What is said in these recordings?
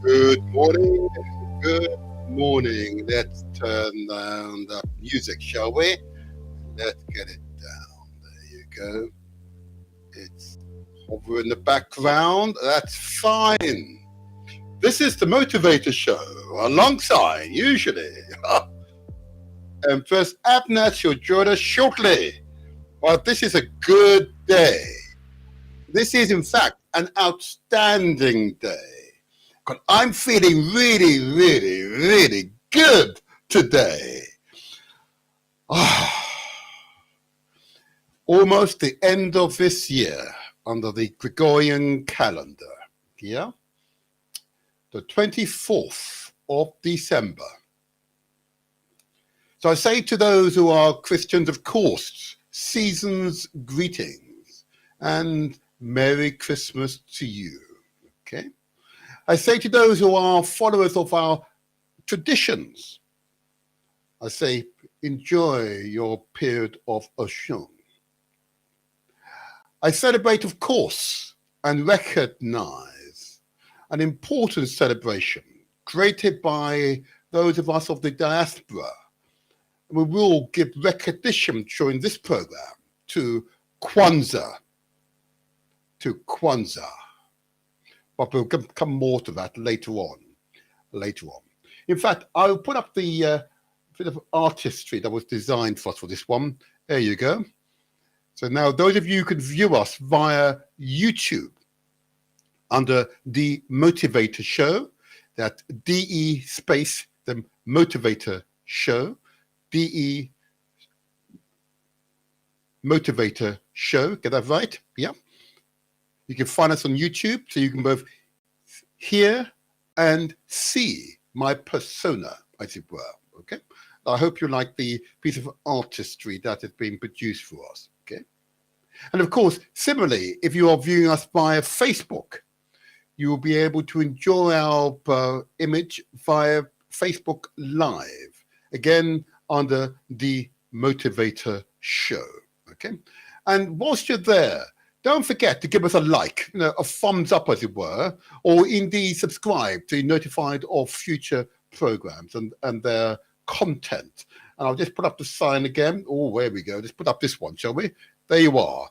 Good morning. Good morning. Let's turn down the music, shall we? Let's get it down. There you go. It's over in the background. That's fine. This is the Motivator Show alongside, usually, Empress Abner. She'll join us shortly. But this is a good day. This is, in fact, an outstanding day. Because I'm feeling really, really, really good today. Almost the end of this year under the Gregorian calendar. Yeah? The 24th of December. So I say to those who are Christians, of course, season's greetings and Merry Christmas to you. Okay? I say to those who are followers of our traditions, I say, enjoy your period of Oshun. I celebrate, of course, and recognize an important celebration created by those of us of the diaspora. We will give recognition during this program to Kwanzaa. But we'll come more to that later on. In fact, I'll put up the bit of artistry that was designed for us for this one. There you go. So now those of you who can view us via YouTube under The Motivator Show, that DE space The Motivator Show, DE Motivator Show, get that right? Yeah. You can find us on YouTube, so you can both hear and see my persona, as it were, okay? I hope you like the piece of artistry that has been produced for us, okay? And of course, similarly, if you are viewing us via Facebook, you will be able to enjoy our image via Facebook Live, again, under The Motivator Show, okay? And whilst you're there, don't forget to give us a like, a thumbs up, as it were, or indeed subscribe to be notified of future programs and their content. And I'll just put up the sign again. Oh, there we go. Let's put up this one, shall we? There you are.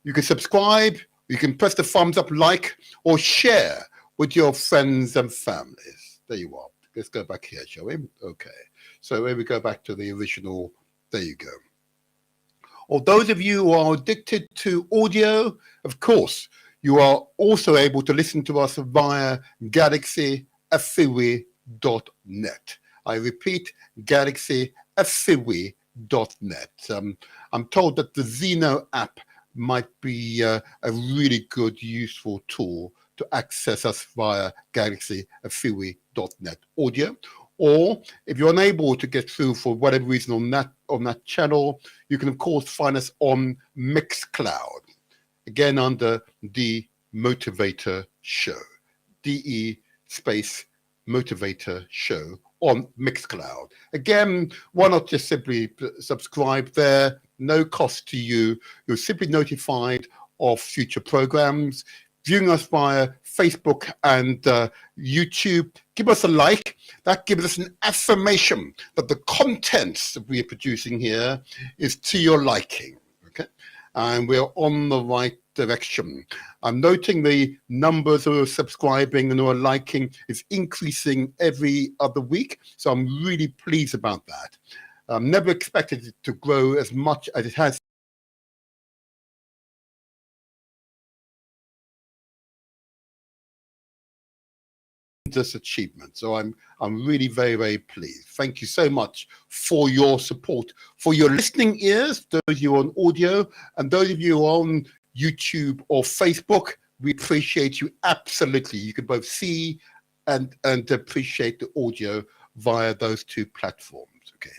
You can subscribe, you can press the thumbs up, like, or share with your friends and families. There you are. Let's go back here, shall we? Okay. So here we go back to the original. There you go. Or those of you who are addicted to audio, of course, you are also able to listen to us via galaxyfewi.net. I repeat, galaxyfewi.net. I'm told that the Zeno app might be a really good, useful tool to access us via galaxyfewi.net audio. Or if you're unable to get through for whatever reason on that channel, you can of course find us on Mixcloud, again under The Motivator Show, DE space Motivator Show on Mixcloud. Again, why not just simply subscribe there? No cost to you. You're simply notified of future programs. Viewing us via Facebook and YouTube, give us a like. That gives us an affirmation that the content that we are producing here is to your liking, okay? And we're on the right direction. I'm noting the numbers who are subscribing and who are liking is increasing every other week, so I'm really pleased about that. Never expected it to grow as much as it has. This achievement. So I'm really very, very pleased. Thank you so much for your support, for your listening ears, those of you on audio, and those of you on YouTube or Facebook. We appreciate you absolutely. You can both see and appreciate the audio via those two platforms. Okay.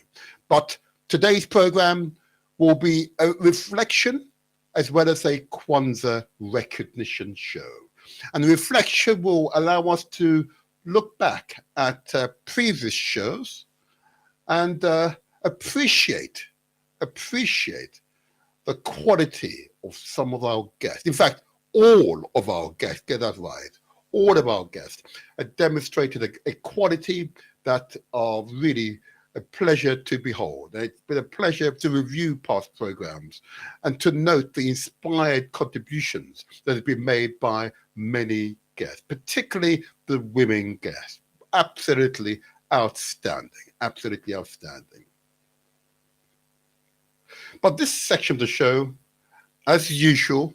But today's program will be a reflection as well as a Kwanzaa recognition show. And the reflection will allow us to look back at previous shows and appreciate the quality of some of our guests. In fact, all of our guests, get that right, all of our guests have demonstrated a quality that are really a pleasure to behold. It's been a pleasure to review past programs and to note the inspired contributions that have been made by many guests, particularly the women guests. Absolutely outstanding, absolutely outstanding. But this section of the show, as usual,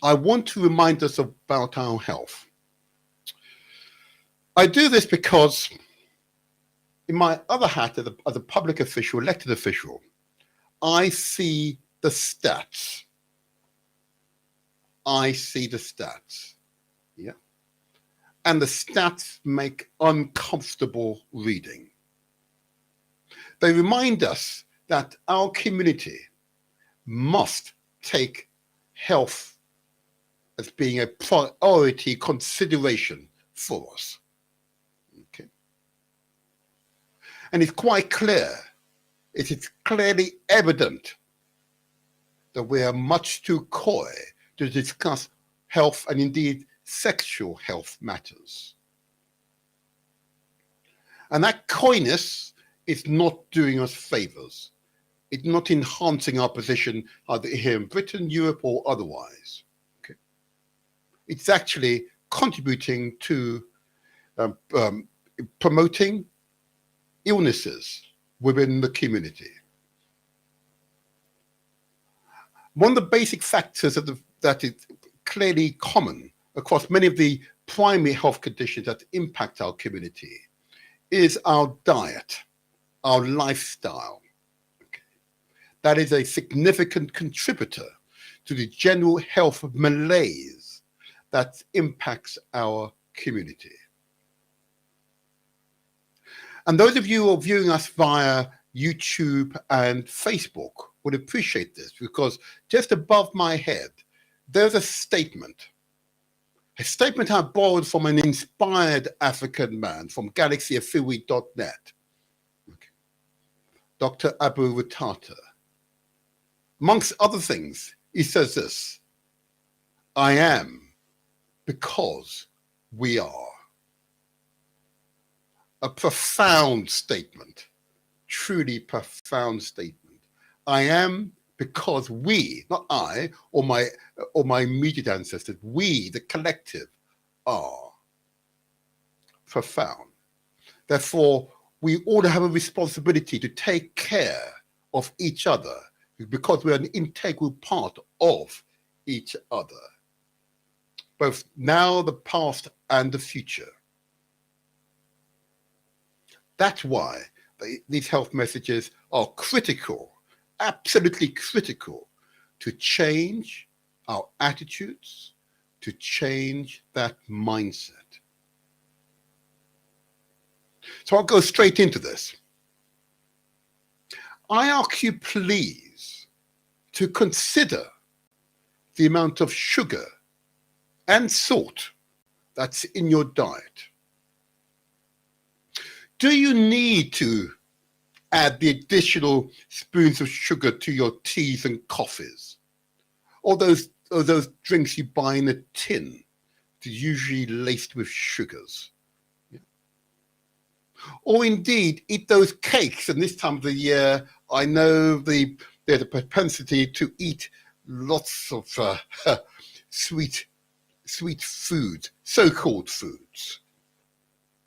I want to remind us about our health. I do this because in my other hat as a public official, elected official, I see the stats. I see the stats. Yeah. And the stats make uncomfortable reading. They remind us that our community must take health as being a priority consideration for us. Okay. And it's quite clear, it is clearly evident that we are much too coy to discuss health and indeed sexual health matters. And that coyness is not doing us favors. It's not enhancing our position either here in Britain, Europe, or otherwise. Okay. It's actually contributing to promoting illnesses within the community. One of the basic factors that is clearly common across many of the primary health conditions that impact our community is our diet, our lifestyle. Okay. That is a significant contributor to the general health malaise that impacts our community. And those of you who are viewing us via YouTube and Facebook would appreciate this, because just above my head, there's a statement I borrowed from an inspired African man from galaxyafiwi.net, okay. Dr. Abu Ratata. Amongst other things, he says this: I am because we are. A profound statement, truly profound statement. I am because we, not I or my immediate ancestors, we, the collective, are. Profound. Therefore, we all have a responsibility to take care of each other because we're an integral part of each other, both now, the past, and the future. That's why these health messages are critical, absolutely critical, to change our attitudes, to change that mindset. So I'll go straight into this. I ask you, please, to consider the amount of sugar and salt that's in your diet. Do you need to add the additional spoons of sugar to your teas and coffees? Or those drinks you buy in a tin, that are usually laced with sugars? Yeah. Or indeed, eat those cakes, and this time of the year, I know there's a propensity to eat lots of sweet foods, so-called foods.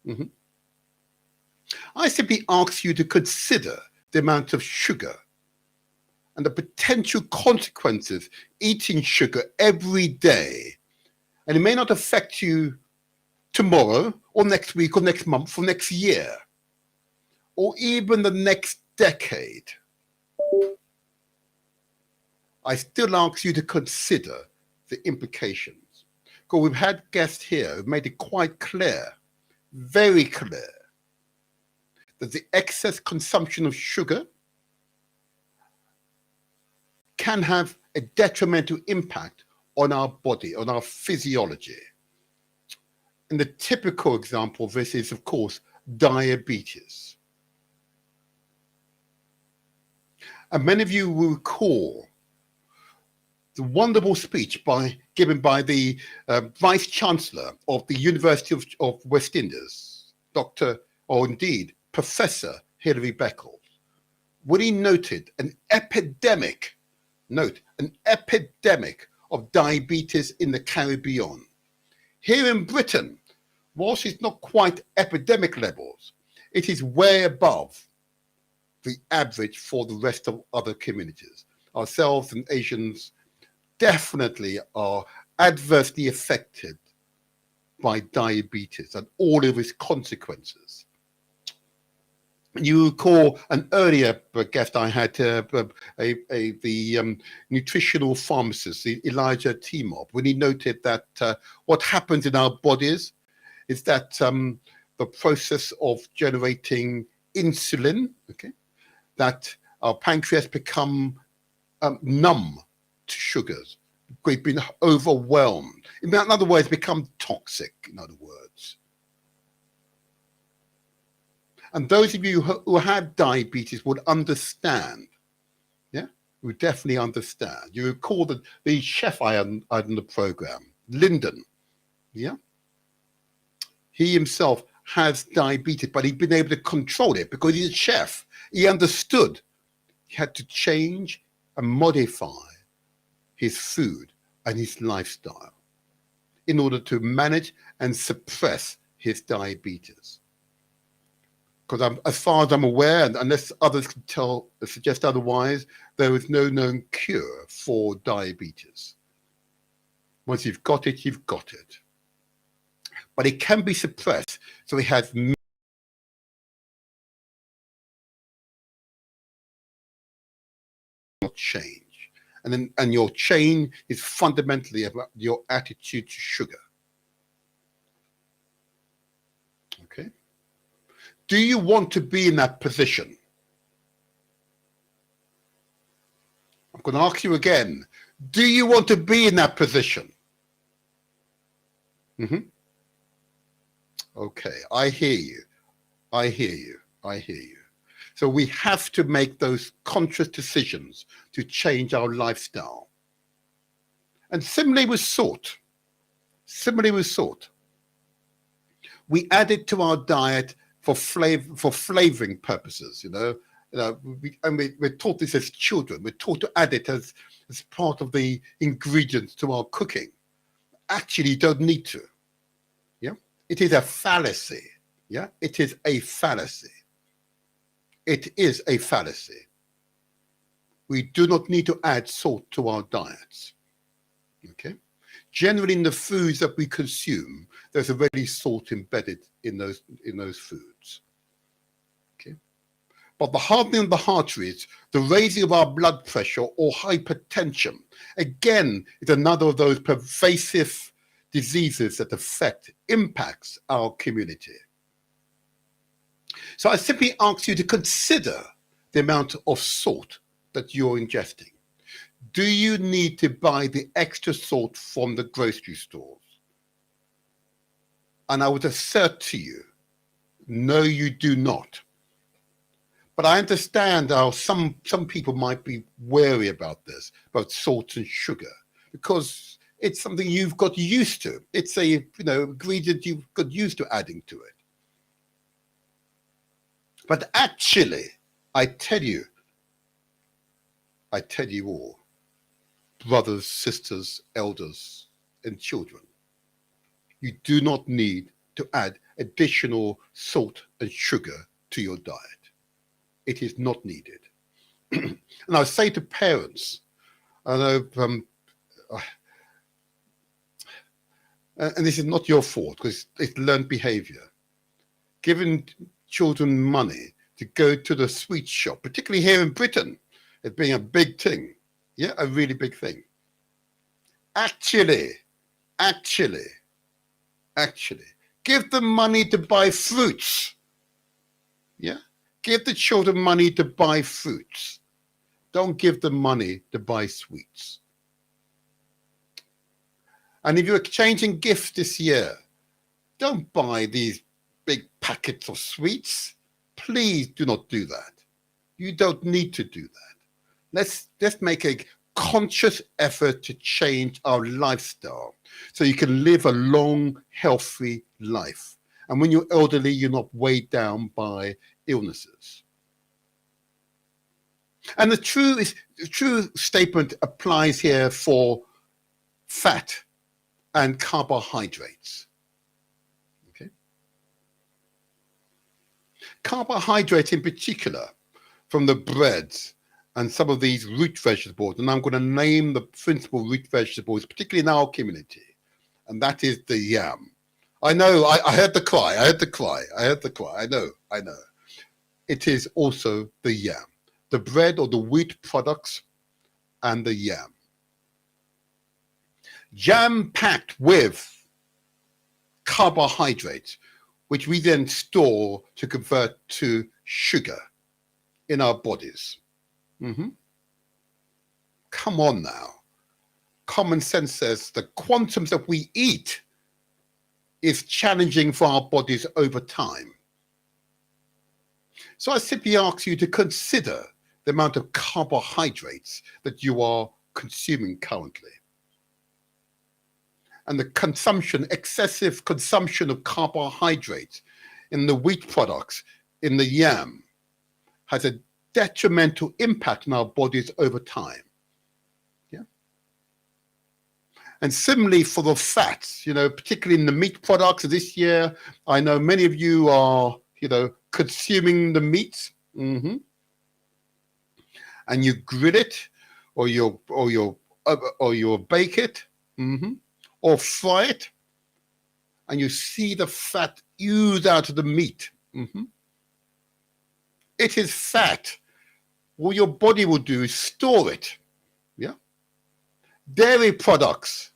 Mm-hmm. I simply ask you to consider the amount of sugar and the potential consequences eating sugar every day. And it may not affect you tomorrow or next week or next month or next year or even the next decade. I still ask you to consider the implications. Because we've had guests here who've made it quite clear, very clear, that the excess consumption of sugar can have a detrimental impact on our body, on our physiology. And the typical example of this is, of course, diabetes. And many of you will recall The wonderful speech given by the Vice Chancellor of the University of West Indies, Dr. or indeed Professor Hilary Beckles, when he noted an epidemic of diabetes in the Caribbean. Here in Britain, whilst it's not quite epidemic levels, it is way above the average for the rest of other communities. Ourselves and Asians definitely are adversely affected by diabetes and all of its consequences. You recall an earlier guest I had, the nutritional pharmacist, Elijah Timop, when he noted that what happens in our bodies is that the process of generating insulin, that our pancreas become numb to sugars. We've been overwhelmed. In other words, become toxic, in other words. And those of you who have diabetes would understand, would definitely understand. You recall that the chef I had on the program, Lyndon, he himself has diabetes, but he'd been able to control it because he's a chef. He understood he had to change and modify his food and his lifestyle in order to manage and suppress his diabetes. Because as far as I'm aware, and unless others can suggest otherwise, there is no known cure for diabetes. Once you've got it, you've got it. But it can be suppressed, so it has not change. And your change is fundamentally about your attitude to sugar. Okay? Do you want to be in that position? I'm going to ask you again. Do you want to be in that position? Okay, I hear you. I hear you. I hear you. So we have to make those conscious decisions to change our lifestyle. And similarly with salt. We add it to our diet for flavoring purposes, we're taught this as children. We're taught to add it as part of the ingredients to our cooking. Actually, you don't need to. It is a fallacy. It is a fallacy. It is a fallacy. We do not need to add salt to our diets. Okay. Generally, in the foods that we consume, there's already salt embedded in those foods. Okay. But the hardening of the arteries, the raising of our blood pressure or hypertension, again, is another of those pervasive diseases that impacts our community. So I simply ask you to consider the amount of salt that you're ingesting. Do you need to buy the extra salt from the grocery stores? And I would assert to you, no, you do not. But I understand how some people might be wary about this, about salt and sugar, because it's something you've got used to. It's a ingredient you've got used to adding to it. But actually, I tell you all, brothers, sisters, elders, and children, you do not need to add additional salt and sugar to your diet. It is not needed. And I say to parents, I know, and this is not your fault because it's learned behavior. Giving children money to go to the sweet shop, particularly here in Britain, it being a big thing, a really big thing. Actually, give them money to buy fruits. Give the children money to buy fruits. Don't give them money to buy sweets. And if you're exchanging gifts this year, don't buy these big packets of sweets. Please do not do that. You don't need to do that. Let's make a conscious effort to change our lifestyle so you can live a long, healthy life. And when you're elderly, you're not weighed down by illnesses. And the true statement applies here for fat and carbohydrates. Okay? Carbohydrates in particular, from the breads and some of these root vegetables, and I'm going to name the principal root vegetables, particularly in our community, and that is the yam. I know, I heard the cry, I know. It is also the yam, the bread or the wheat products and the yam. Jam-packed with carbohydrates, which we then store to convert to sugar in our bodies. Come on now. Common sense says the quantums that we eat is challenging for our bodies over time. So I simply ask you to consider the amount of carbohydrates that you are consuming currently. And the excessive consumption of carbohydrates in the wheat products, in the yam, has a detrimental impact on our bodies over time. Yeah. And similarly for the fats, particularly in the meat products this year, I know many of you are, consuming the meat, and you grill it, or you bake it, or fry it, and you see the fat ooze out of the meat. It is fat. What your body will do is store it. Yeah. Dairy products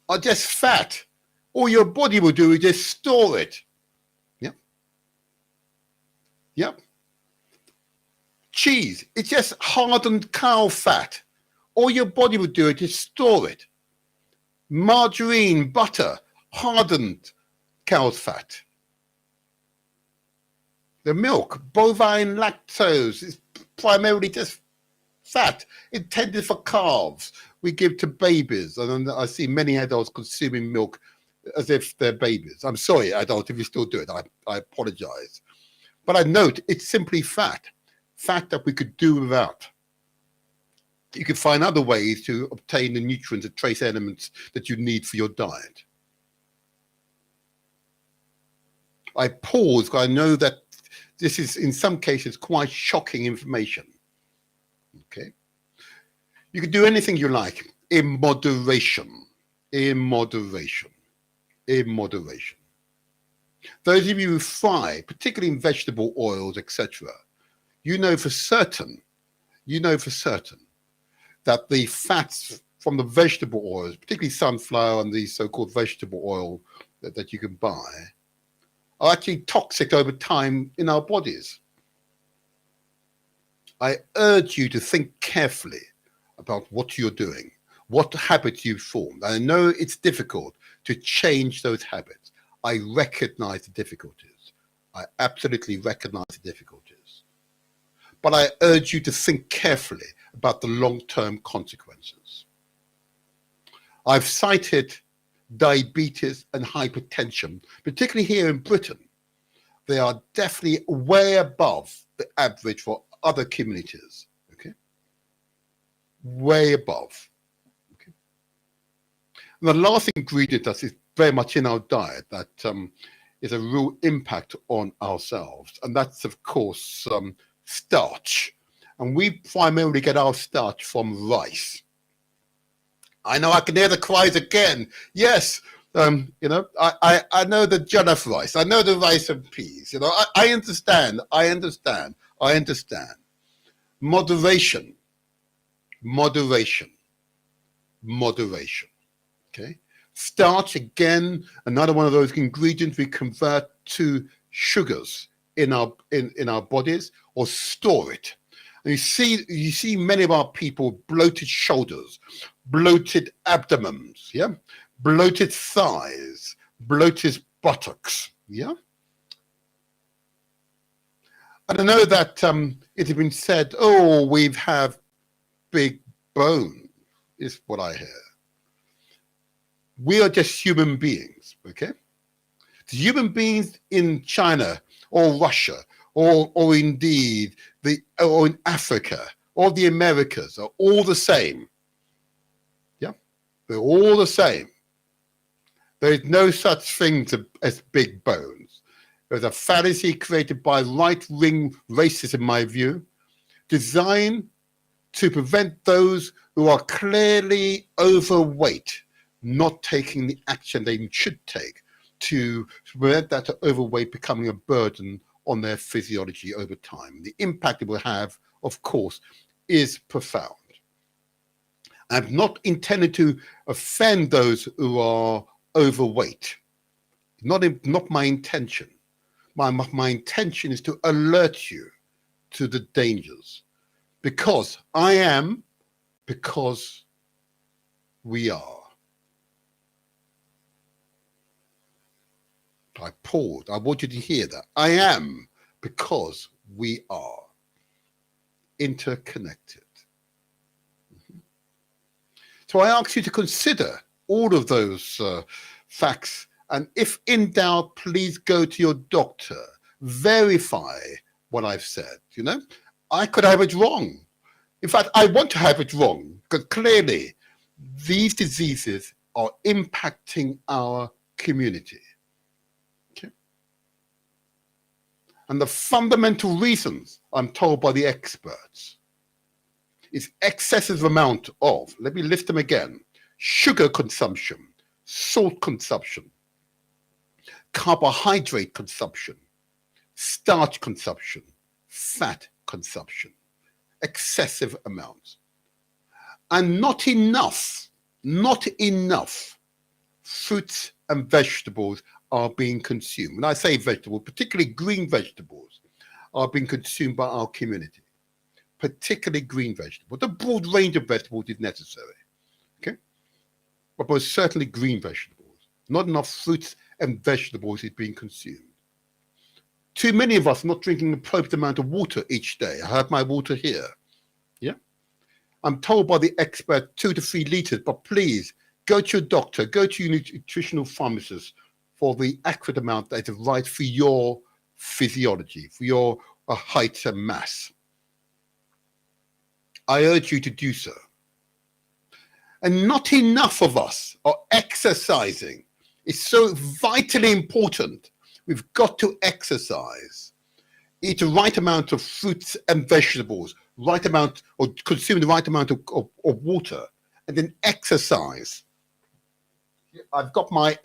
are just fat. All your body will do is just store it. Yeah. Yeah. Cheese, it's just hardened cow fat. All your body will do is just store it. Margarine, butter, hardened cow's fat. The milk, bovine lactose, is primarily just fat intended for calves we give to babies. And I see many adults consuming milk as if they're babies. I'm sorry, adult, if you still do it, I apologize. But I note it's simply fat that we could do without. You can find other ways to obtain the nutrients and trace elements that you need for your diet. I pause because I know that this is, in some cases, quite shocking information. Okay? You can do anything you like in moderation. In moderation. In moderation. Those of you who fry, particularly in vegetable oils, etc., you know for certain that the fats from the vegetable oils, particularly sunflower and these so-called vegetable oil that you can buy, are actually toxic over time in our bodies. I urge you to think carefully about what you're doing, what habits you've formed. I know it's difficult to change those habits. I recognize the difficulties. I absolutely recognize the difficulties. But I urge you to think carefully about the long-term consequences. I've cited diabetes and hypertension, particularly here in Britain. They are definitely way above the average for other communities, okay? Way above, okay? And the last ingredient that is very much in our diet that is a real impact on ourselves, and that's, of course, starch. And we primarily get our starch from rice. I know I can hear the cries again. Yes, I know the jollof rice. I know the rice and peas. I understand. Moderation. Okay. Starch, again, another one of those ingredients we convert to sugars in our bodies or store it. And you see many of our people bloated shoulders, bloated abdomens, yeah, bloated thighs, bloated buttocks, yeah. And I know that it has been said, oh, we have big bones. is what I hear. We are just human beings, okay? The human beings in China or Russia or indeed or in Africa or the Americas are all the same. Yeah, they're all the same. There is no such thing as big bones. There's a fallacy created by right-wing racists, in my view, designed to prevent those who are clearly overweight not taking the action they should take to prevent that overweight becoming a burden on their physiology over time. The impact it will have, of course, is profound. I'm not intended to offend those who are overweight. Not my intention. My intention is to alert you to the dangers. Because I am, because we are. I paused. I want you to hear that. I am, because we are interconnected. So I ask you to consider all of those facts, and if in doubt, please go to your doctor, verify what I've said. You know, I could have it wrong. In fact, I want to have it wrong, because clearly these diseases are impacting our community. Okay? And the fundamental reasons, I'm told by the experts, is excessive amount of, let me list them again, sugar consumption, salt consumption, carbohydrate consumption, starch consumption, fat consumption, excessive amounts. And not enough fruits and vegetables are being consumed. When I say vegetables, particularly green vegetables, are being consumed by our community. Particularly green vegetables. A broad range of vegetables is necessary, okay? But most certainly green vegetables. Not enough fruits and vegetables is being consumed. Too many of us are not drinking the appropriate amount of water each day. I have my water here, yeah? I'm told by the expert 2 to 3 liters, but please go to your doctor, go to your nutritional pharmacist for the accurate amount that is right for your physiology, for your height and mass. I urge you to do so. And not enough of us are exercising. It's so vitally important. We've got to exercise. Eat the right amount of fruits and vegetables, right amount, or consume the right amount of water, and then exercise. I've got my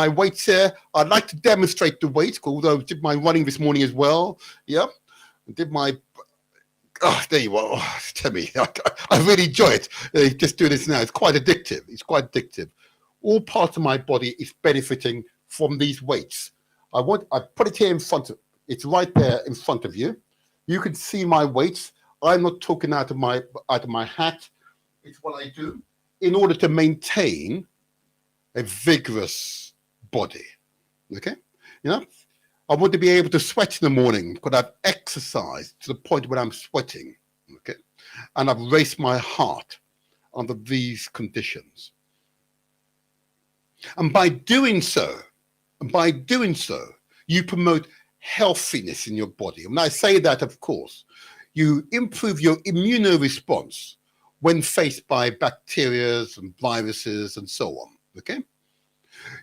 weights here. I'd like to demonstrate the weights, although I did my running this morning as well. Yeah, I did my... Oh, there you are. Oh, tell me, I really enjoy it. Just doing this now. It's quite addictive. It's quite addictive. All parts of my body is benefiting from these weights. I put it here in front of, it's right there in front of you. You can see my weights. I'm not talking out of my hat. It's what I do in order to maintain a vigorous body. Okay? You know? I want to be able to sweat in the morning because I've exercised to the point where I'm sweating, okay? And I've raced my heart under these conditions. And by doing so, you promote healthiness in your body. When I say that, of course, you improve your immune response when faced by bacteria and viruses and so on, okay?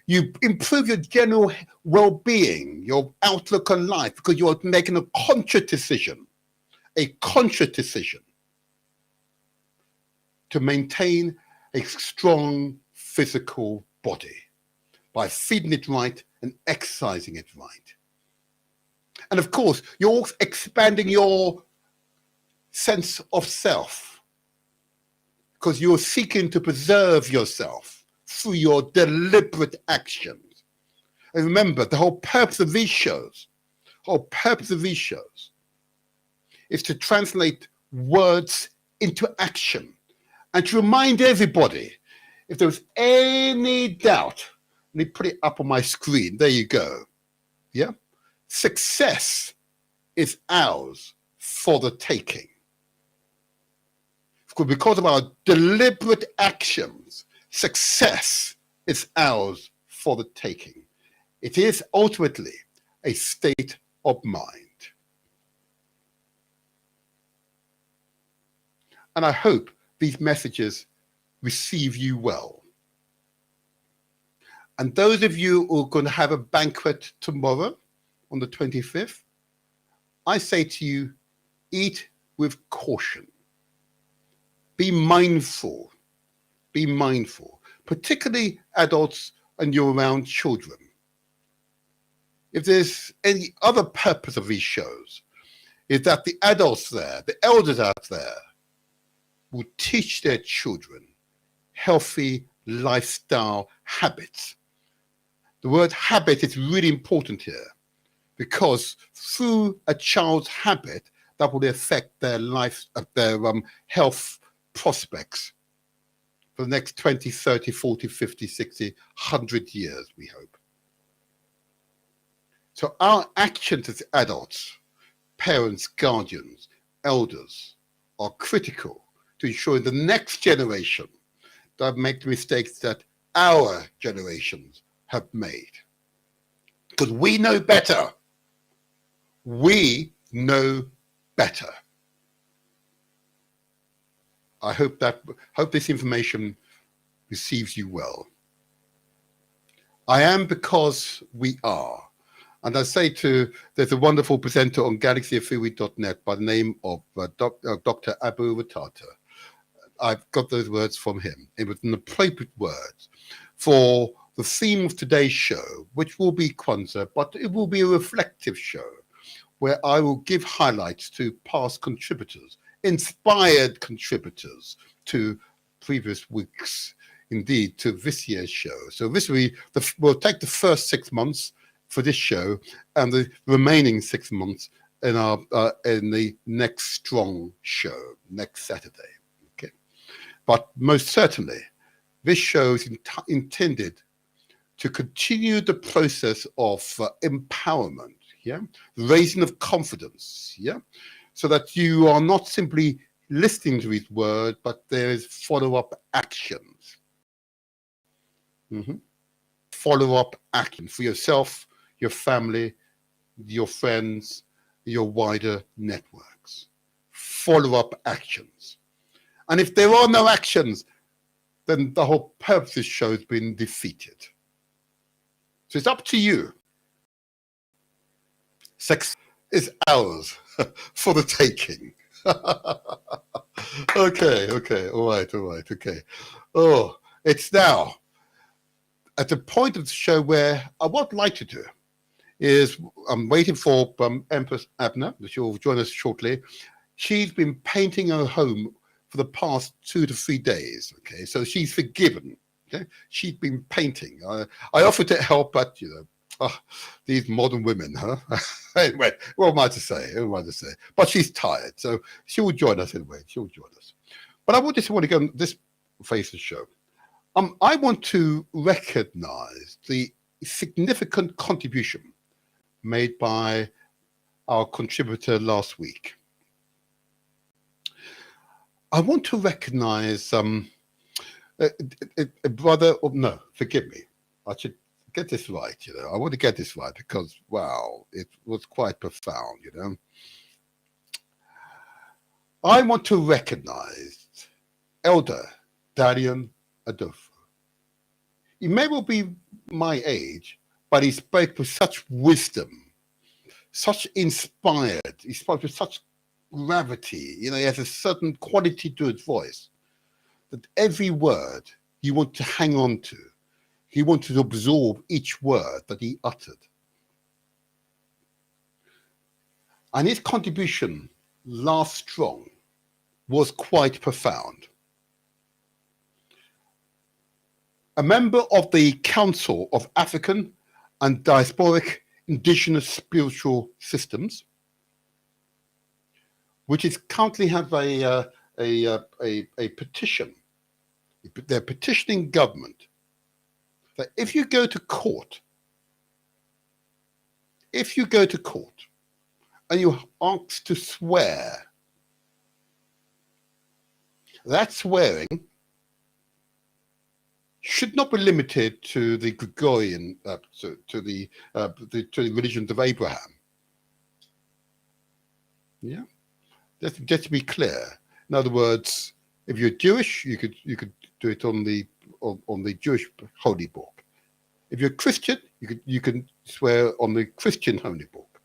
You improve your general well-being, your outlook on life, because you're making a conscious decision to maintain a strong physical body by feeding it right and exercising it right. And of course, you're also expanding your sense of self because you're seeking to preserve yourself through your deliberate actions. And remember, the whole purpose of these shows is to translate words into action and to remind everybody, if there was any doubt, let me put it up on my screen. There you go. Yeah? Success is ours for the taking. because of our deliberate actions, success is ours for the taking. It is ultimately a state of mind. And I hope these messages receive you well. And those of you who are going to have a banquet tomorrow on the 25th, I say to you, eat with caution. Be mindful, particularly adults and you're around children. If there's any other purpose of these shows, is that the adults there, the elders out there, will teach their children healthy lifestyle habits. The word habit is really important here because through a child's habit, that will affect their life, their health prospects for the next 20, 30, 40, 50, 60, 100 years, we hope. So our actions as adults, parents, guardians, elders are critical to ensuring the next generation don't make the mistakes that our generations have made. Because we know better. We know better. I hope this information receives you well. I am because we are. And I say there's a wonderful presenter on galaxyofuri.net by the name of Dr. Abu Watata. I've got those words from him. It was an appropriate words for the theme of today's show, which will be Kwanzaa, but it will be a reflective show where I will give highlights to past contributors, inspired contributors to previous weeks, indeed to this year's show. So this will be we'll take the first 6 months for this show and the remaining 6 months in the next strong show next Saturday. Okay, but most certainly this show is intended to continue the process of empowerment, raising of confidence, so that you are not simply listening to his word, but there is follow-up actions. Follow-up action for yourself, your family, your friends, your wider networks. Follow-up actions. And if there are no actions, then the whole purpose of this show has been defeated. So it's up to you. Sex is ours for the taking. Okay, all right, okay. Oh, it's now at the point of the show where I would like to do is I'm waiting for Empress Abner, she will join us shortly. She's been painting her home for the past 2 to 3 days, okay? So she's forgiven, okay? She's been painting. I offered to help, but, these modern women, huh? Anyway, what am I to say? But she's tired, so she will join us anyway. But I just want to go on this phase of the show. I want to recognize the significant contribution made by our contributor last week. I want to recognize a brother. Oh, no, forgive me. I should get this right. I want to get this right because wow, it was quite profound. I want to recognize Elder Darian Adolfo. He may well be my age, but he spoke with such wisdom, such inspired. He spoke with such gravity. He has a certain quality to his voice that every word you want to hang on to. He wanted to absorb each word that he uttered. And his contribution, last strong, was quite profound. A member of the Council of African and Diasporic Indigenous Spiritual Systems, which is currently have a petition. They're petitioning government that if you go to court and you're asked to swear that swearing should not be limited to the Gregorian, to the religions of Abraham. Yeah, just to be clear. In other words, if you're Jewish, you could do it on the Jewish holy book. If you're Christian, you can swear on the Christian holy book.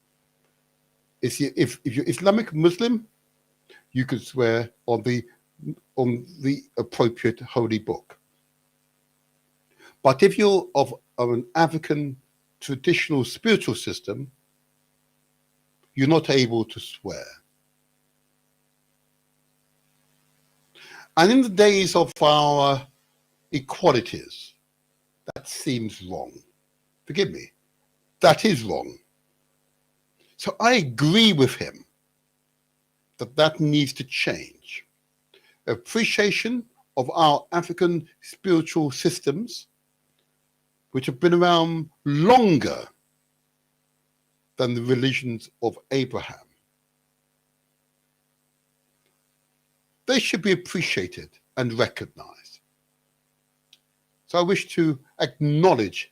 If you're Islamic Muslim, you can swear on the appropriate holy book. But if you're of an African traditional spiritual system, you're not able to swear. And in the days of our equalities, that seems wrong. Forgive me, that is wrong. So I agree with him that needs to change. Appreciation of our African spiritual systems, which have been around longer than the religions of Abraham. They should be appreciated and recognized. So I wish to acknowledge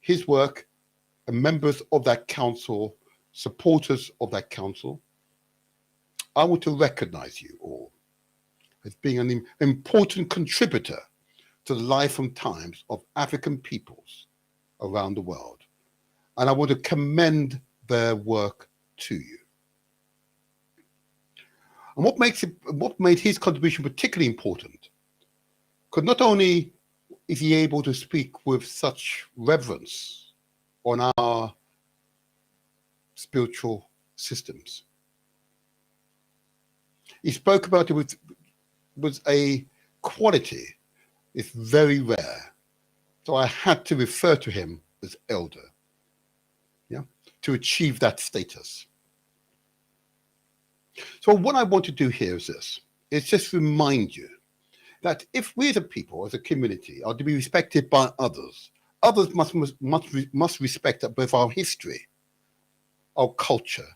his work and members of that council, supporters of that council. I want to recognize you all as being an important contributor to the life and times of African peoples around the world. And I want to commend their work to you. And what made his contribution particularly important, because not only is he able to speak with such reverence on our spiritual systems, he spoke about it with a quality it's very rare. So I had to refer to him as elder, yeah, to achieve that status. So what I want to do here is this. It's just remind you that if we as a people, as a community, are to be respected by others, others must respect both our history, our culture,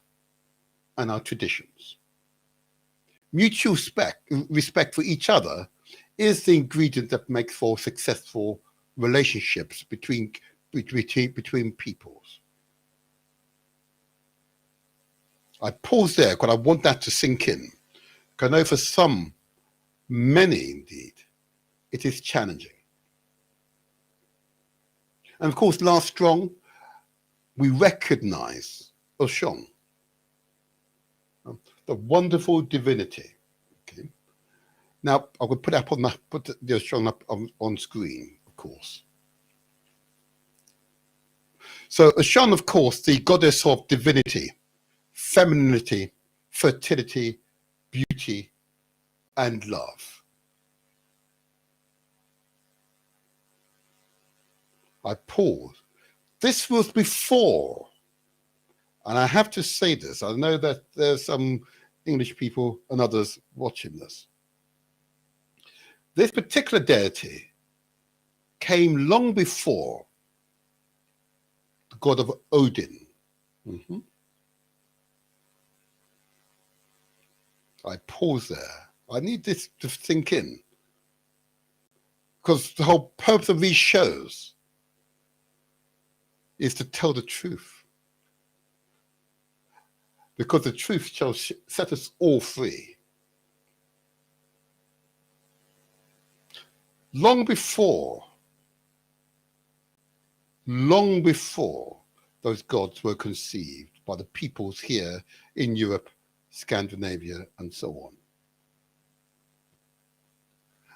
and our traditions. Mutual respect for each other is the ingredient that makes for successful relationships between peoples. I pause there because I want that to sink in. Because I know for some, many indeed, it is challenging. And of course, last strong, we recognize Oshun, the wonderful divinity. Okay. Now, I will put the Oshun up on screen, of course. So Oshun, of course, the goddess of divinity, femininity, fertility, beauty, and love. I pause. This was before, and I have to say this, I know that there's some English people and others watching this. This particular deity came long before the god of Odin. Mm-hmm. I pause there. I need this to sink in. Because the whole purpose of these shows is to tell the truth. Because the truth shall set us all free. Long before those gods were conceived by the peoples here in Europe, Scandinavia, and so on.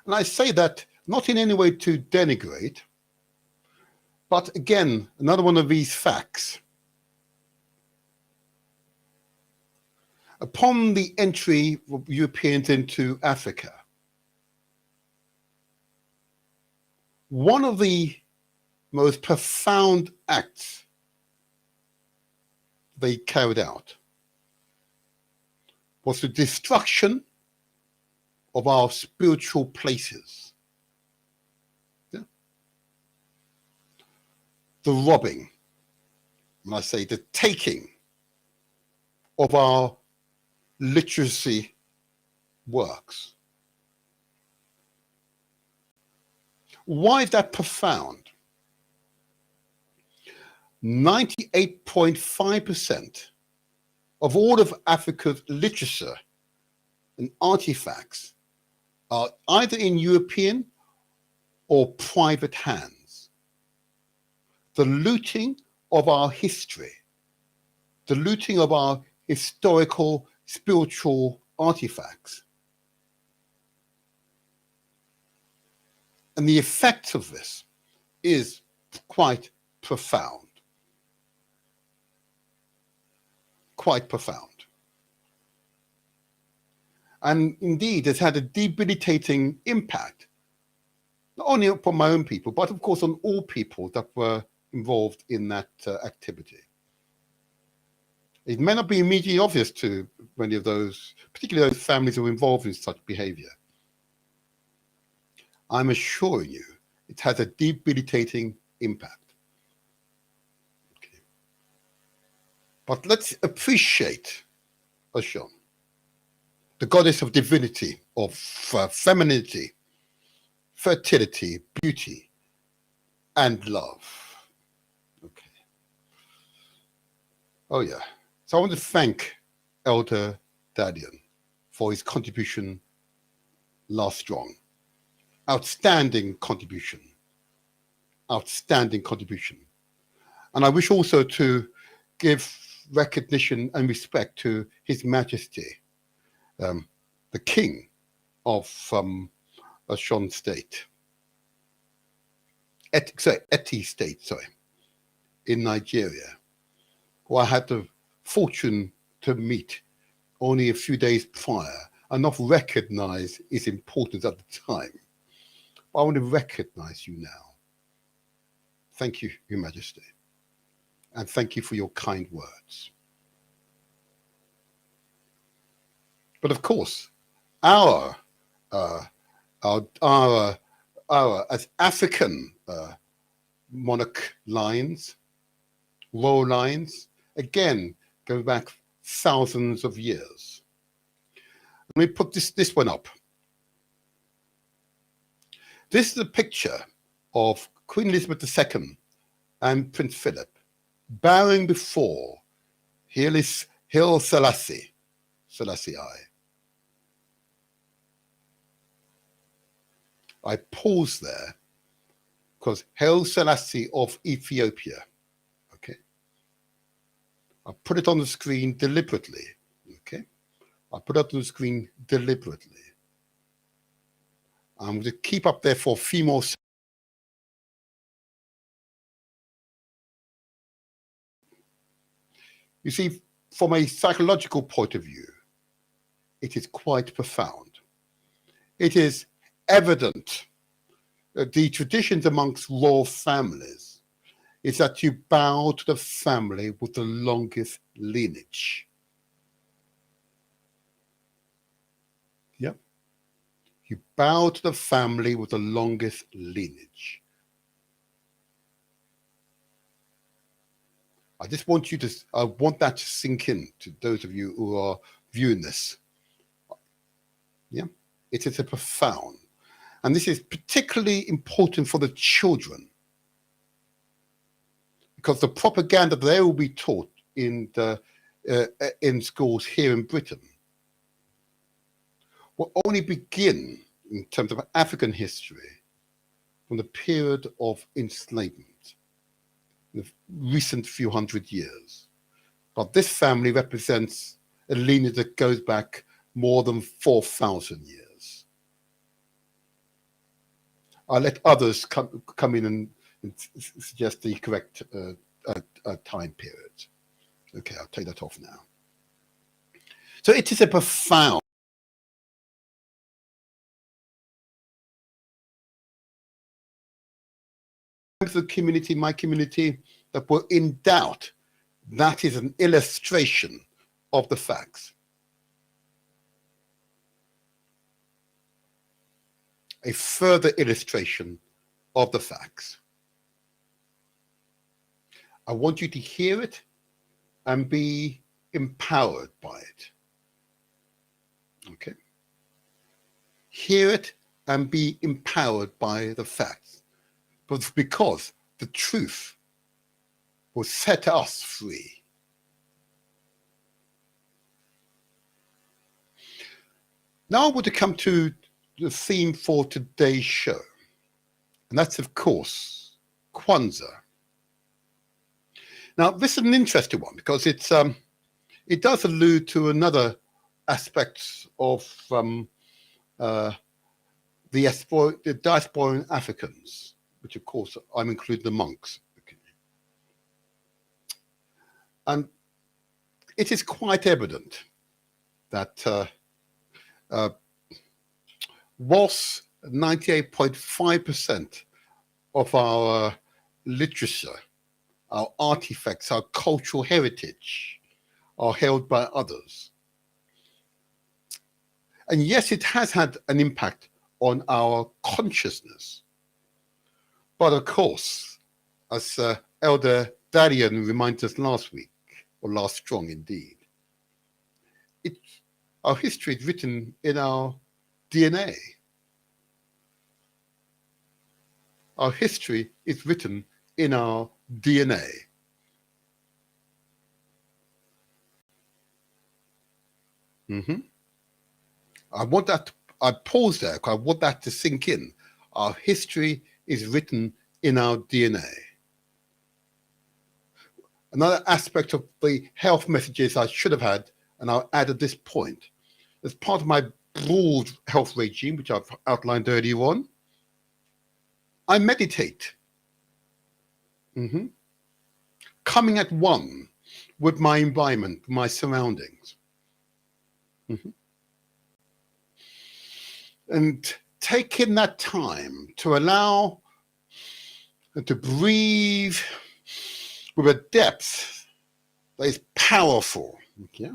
And I say that not in any way to denigrate, but again, another one of these facts. Upon the entry of Europeans into Africa, one of the most profound acts they carried out was the destruction of our spiritual places. Yeah? The robbing, when I say the taking of our literacy works, Why is that profound? 98.5% of all of Africa's literature and artifacts are either in European or private hands. The looting of our history, the looting of our historical, spiritual artifacts, and the effect of this is quite profound. Quite profound. And indeed, it's had a debilitating impact, not only upon my own people, but of course on all people that were involved in that activity. It may not be immediately obvious to many of those, particularly those families who are involved in such behavior. I'm assuring you, it has a debilitating impact. Okay. But let's appreciate Oshun, the goddess of divinity, of femininity, fertility, beauty, and love. Okay. Oh yeah. So I want to thank Elder Dadian for his contribution last strong. Outstanding contribution. Outstanding contribution. And I wish also to give recognition and respect to His Majesty, the King of Osun State, Eti State, in Nigeria, who I had the fortune to meet only a few days prior and not recognize its importance at the time. But I want to recognize you now. Thank you, Your Majesty. And thank you for your kind words. But of course, our as African monarch lines, royal lines, again, go back thousands of years. Let me put this one up. This is a picture of Queen Elizabeth II and Prince Philip bowing before Haile Selassie I pause there because Haile Selassie of Ethiopia, okay? I put it on the screen deliberately, okay? I put it on the screen deliberately. I'm going to keep up there for a few more seconds. You see, from a psychological point of view, it is quite profound. It is evident that the traditions amongst royal families is that you bow to the family with the longest lineage. Yep. You bow to the family with the longest lineage. I just want you to, I want that to sink in to those of you who are viewing this. Yeah, it is a profound. And this is particularly important for the children because the propaganda they will be taught in schools here in Britain will only begin in terms of African history from the period of enslavement, the recent few hundred years. But this family represents a lineage that goes back more than 4,000 years. I'll let others come in and suggest the correct time period. Okay, I'll take that off now. So it is a profound the community, my community, that were in doubt. That is an illustration of the facts. A further illustration of the facts. I want you to hear it and be empowered by it. Okay? Hear it and be empowered by the facts. but because the truth will set us free. Now I want to come to the theme for today's show, and that's, of course, Kwanzaa. Now, this is an interesting one because it does allude to another aspect of the diasporan Africans, which, of course, I'm including the monks. Okay. And it is quite evident that whilst 98.5% of our literature, our artifacts, our cultural heritage are held by others. And yes, it has had an impact on our consciousness. But of course, as Elder Darian reminded us last week, or last strong indeed, our history is written in our DNA. Our history is written in our DNA. I pause there because I want that to sink in. Our history is written in our DNA. Another aspect of the health messages I should have had, and I'll add at this point, as part of my broad health regime, which I've outlined earlier on, I meditate. Coming at one with my environment, my surroundings. And taking that time to allow and to breathe with a depth that is powerful. Okay?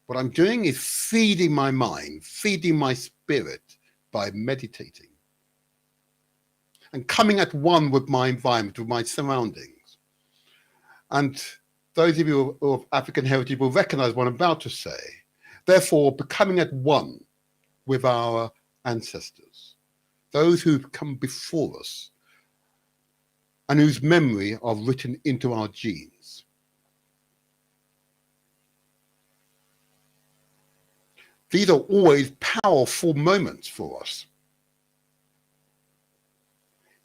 What I'm doing is feeding my mind, feeding my spirit by meditating. And coming at one with my environment, with my surroundings. And those of you of African heritage will recognize what I'm about to say. Therefore, becoming at one with our ancestors, those who've come before us and whose memory are written into our genes. These are always powerful moments for us.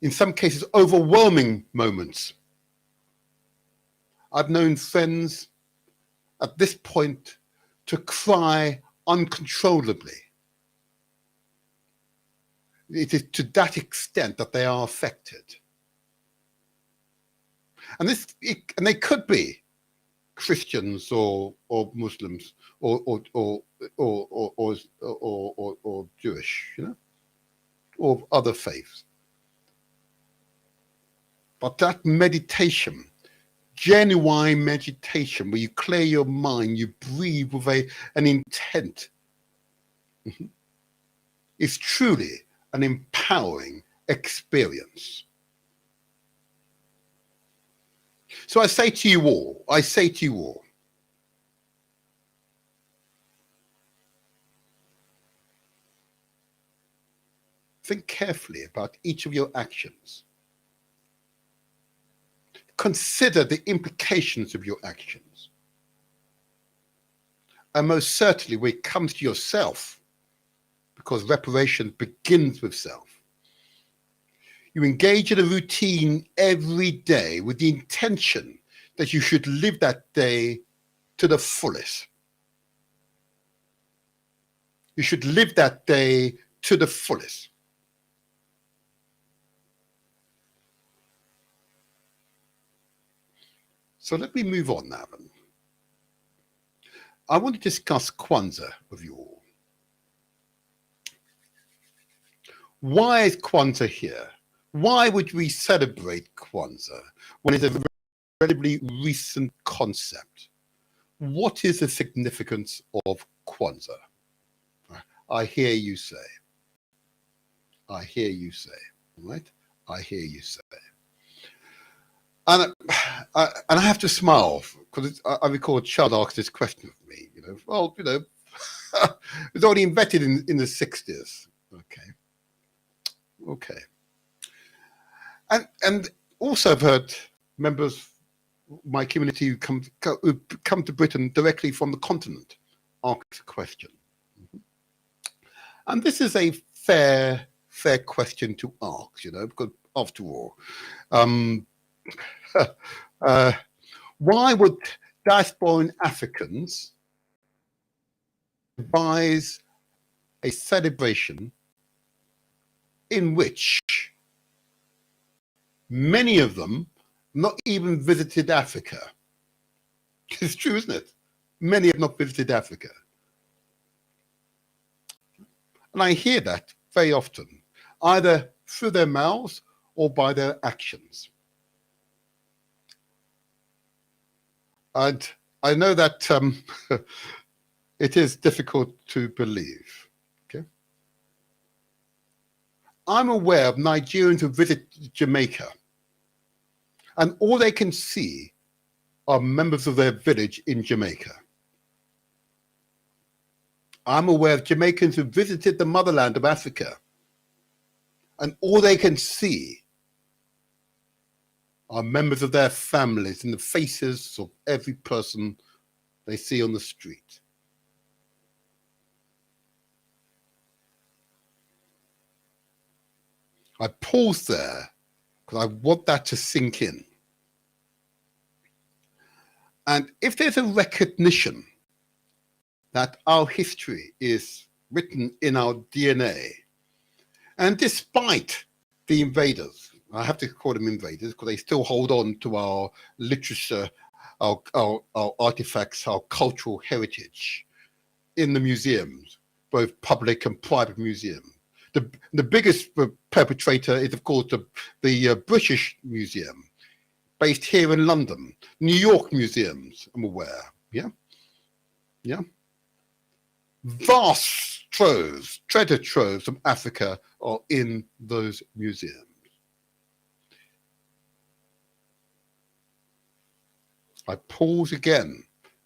In some cases, overwhelming moments. I've known friends at this point to cry uncontrollably. It is to that extent that they are affected. And they could be Christians or Muslims or Jewish, or other faiths. But that meditation, genuine meditation, where you clear your mind, you breathe with an intent, is truly an empowering experience. So I say to you all, think carefully about each of your actions. Consider the implications of your actions. And most certainly when it comes to yourself, because reparation begins with self, you engage in a routine every day with the intention that you should live that day to the fullest. You should live that day to the fullest. So let me move on now. I want to discuss Kwanzaa with you all. Why is Kwanzaa here? Why would we celebrate Kwanzaa when it's a relatively recent concept? What is the significance of Kwanzaa? I hear you say. I hear you say, right? I hear you say. And I have to smile because I recall a child asked this question of me. It was already invented in the 60s. Okay. And also I've heard members of my community who come to Britain directly from the continent ask a question. And this is a fair question to ask, because after all, why would diasporan Africans devise a celebration in which many of them not even visited Africa? It's true, isn't it? Many have not visited Africa. And I hear that very often, either through their mouths or by their actions. And I know that it is difficult to believe. Okay, I'm aware of Nigerians who visit Jamaica, and all they can see are members of their village in Jamaica. I'm aware of Jamaicans who visited the motherland of Africa, and all they can see are members of their families in the faces of every person they see on the street. I pause there because I want that to sink in. And if there's a recognition that our history is written in our DNA, and despite the invaders, I have to call them invaders because they still hold on to our literature, our artifacts, our cultural heritage in the museums, both public and private museums. The biggest perpetrator is, of course, the British Museum, based here in London. New York museums, I'm aware. Yeah. Vast troves, treasure troves from Africa are in those museums. I pause again.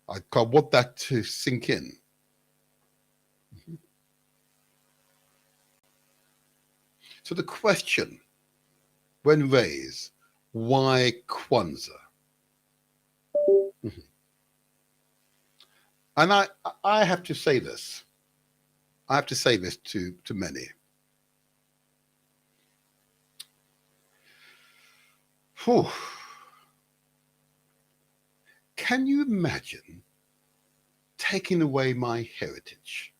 I want that to sink in. So the question, when raised, why Kwanzaa? And I have to say this. I have to say this to many. Whew. Can you imagine taking away my heritage?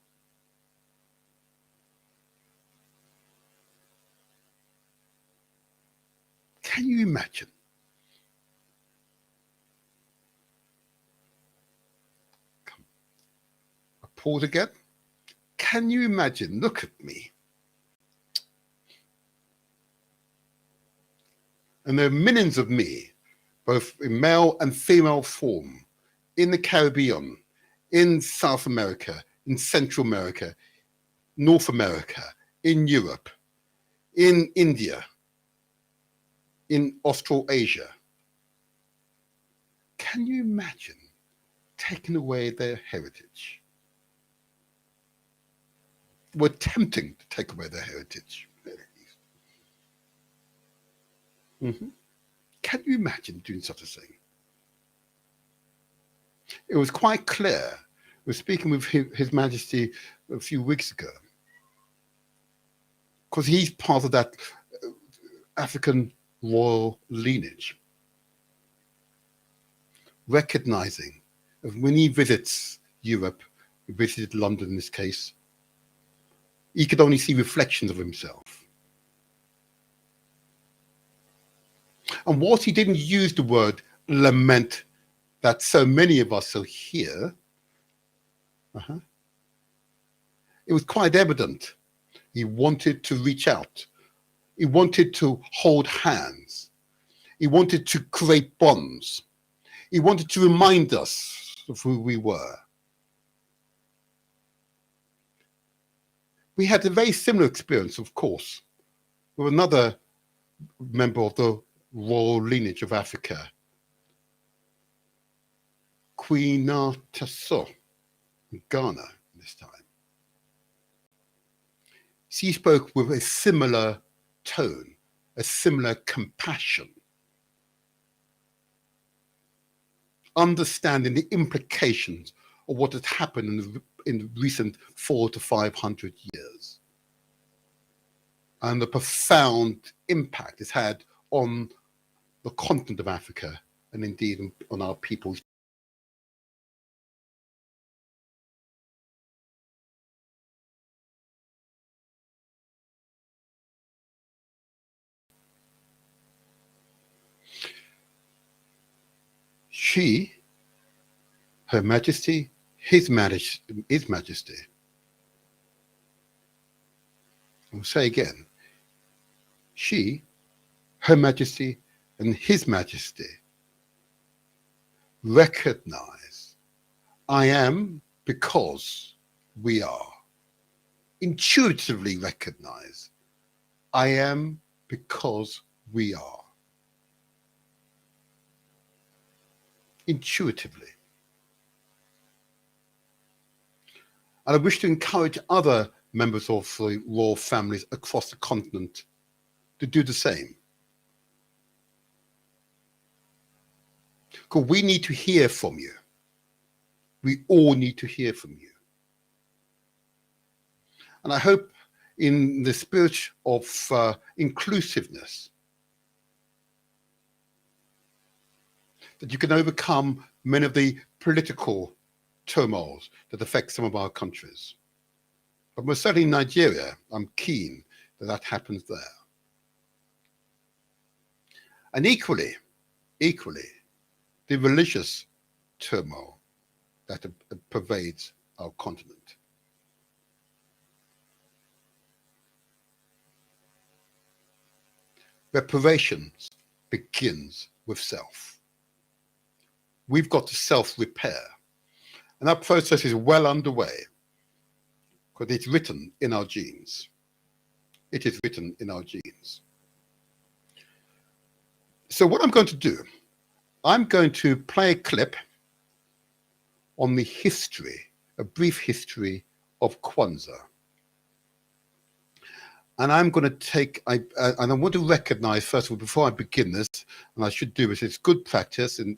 Can you imagine? I pause again. Can you imagine? Look at me. And there are millions of me, both in male and female form, in the Caribbean, in South America, in Central America, North America, in Europe, in India, in Australasia. Can you imagine taking away their heritage? We're attempting to take away their heritage. Can you imagine doing such a thing? It was quite clear. I was speaking with His Majesty a few weeks ago, because he's part of that African royal lineage, recognizing that when he visits Europe, he visited London in this case, he could only see reflections of himself. And whilst he didn't use the word lament that so many of us will hear, it was quite evident he wanted to reach out. He wanted to hold hands. He wanted to create bonds. He wanted to remind us of who we were. We had a very similar experience, of course, with another member of the royal lineage of Africa, Queen Tasso, in Ghana this time. She spoke with a similar tone a similar compassion, understanding the implications of what has happened in the recent 400 to 500 years, and the profound impact it's had on the continent of Africa and indeed on our peoples. She, Her Majesty, His Majesty. I'll say again, she, Her Majesty, and His Majesty recognize I am because we are. Intuitively recognize I am because we are. Intuitively. And I wish to encourage other members of the royal families across the continent to do the same. Because we need to hear from you. We all need to hear from you. And I hope in the spirit of inclusiveness that you can overcome many of the political turmoils that affect some of our countries. But most certainly in Nigeria, I'm keen that that happens there. And equally, the religious turmoil that pervades our continent. Reparation begins with self. We've got to self-repair. And that process is well underway because it's written in our genes. It is written in our genes. So what I'm going to do, I'm going to play a clip on the history, a brief history of Kwanzaa. And I'm going to take, and I want to recognize, first of all, before I begin this, and I should do this, it's good practice in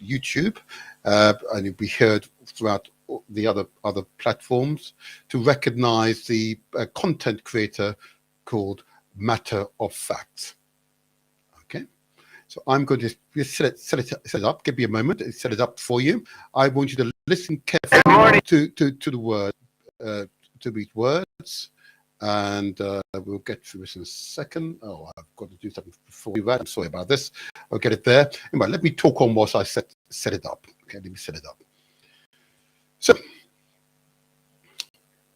YouTube, and it'll be heard throughout the other platforms, to recognize the content creator called Matter of Facts. Okay, so I'm going to just set it up. Give me a moment to set it up for you. I want you to listen carefully to the word. To these words, and we'll get through this in a second. Oh, I've got to do something before we write. I'm sorry about this. I'll get it there. Anyway, let me talk on whilst I set it up. Okay, let me set it up. So,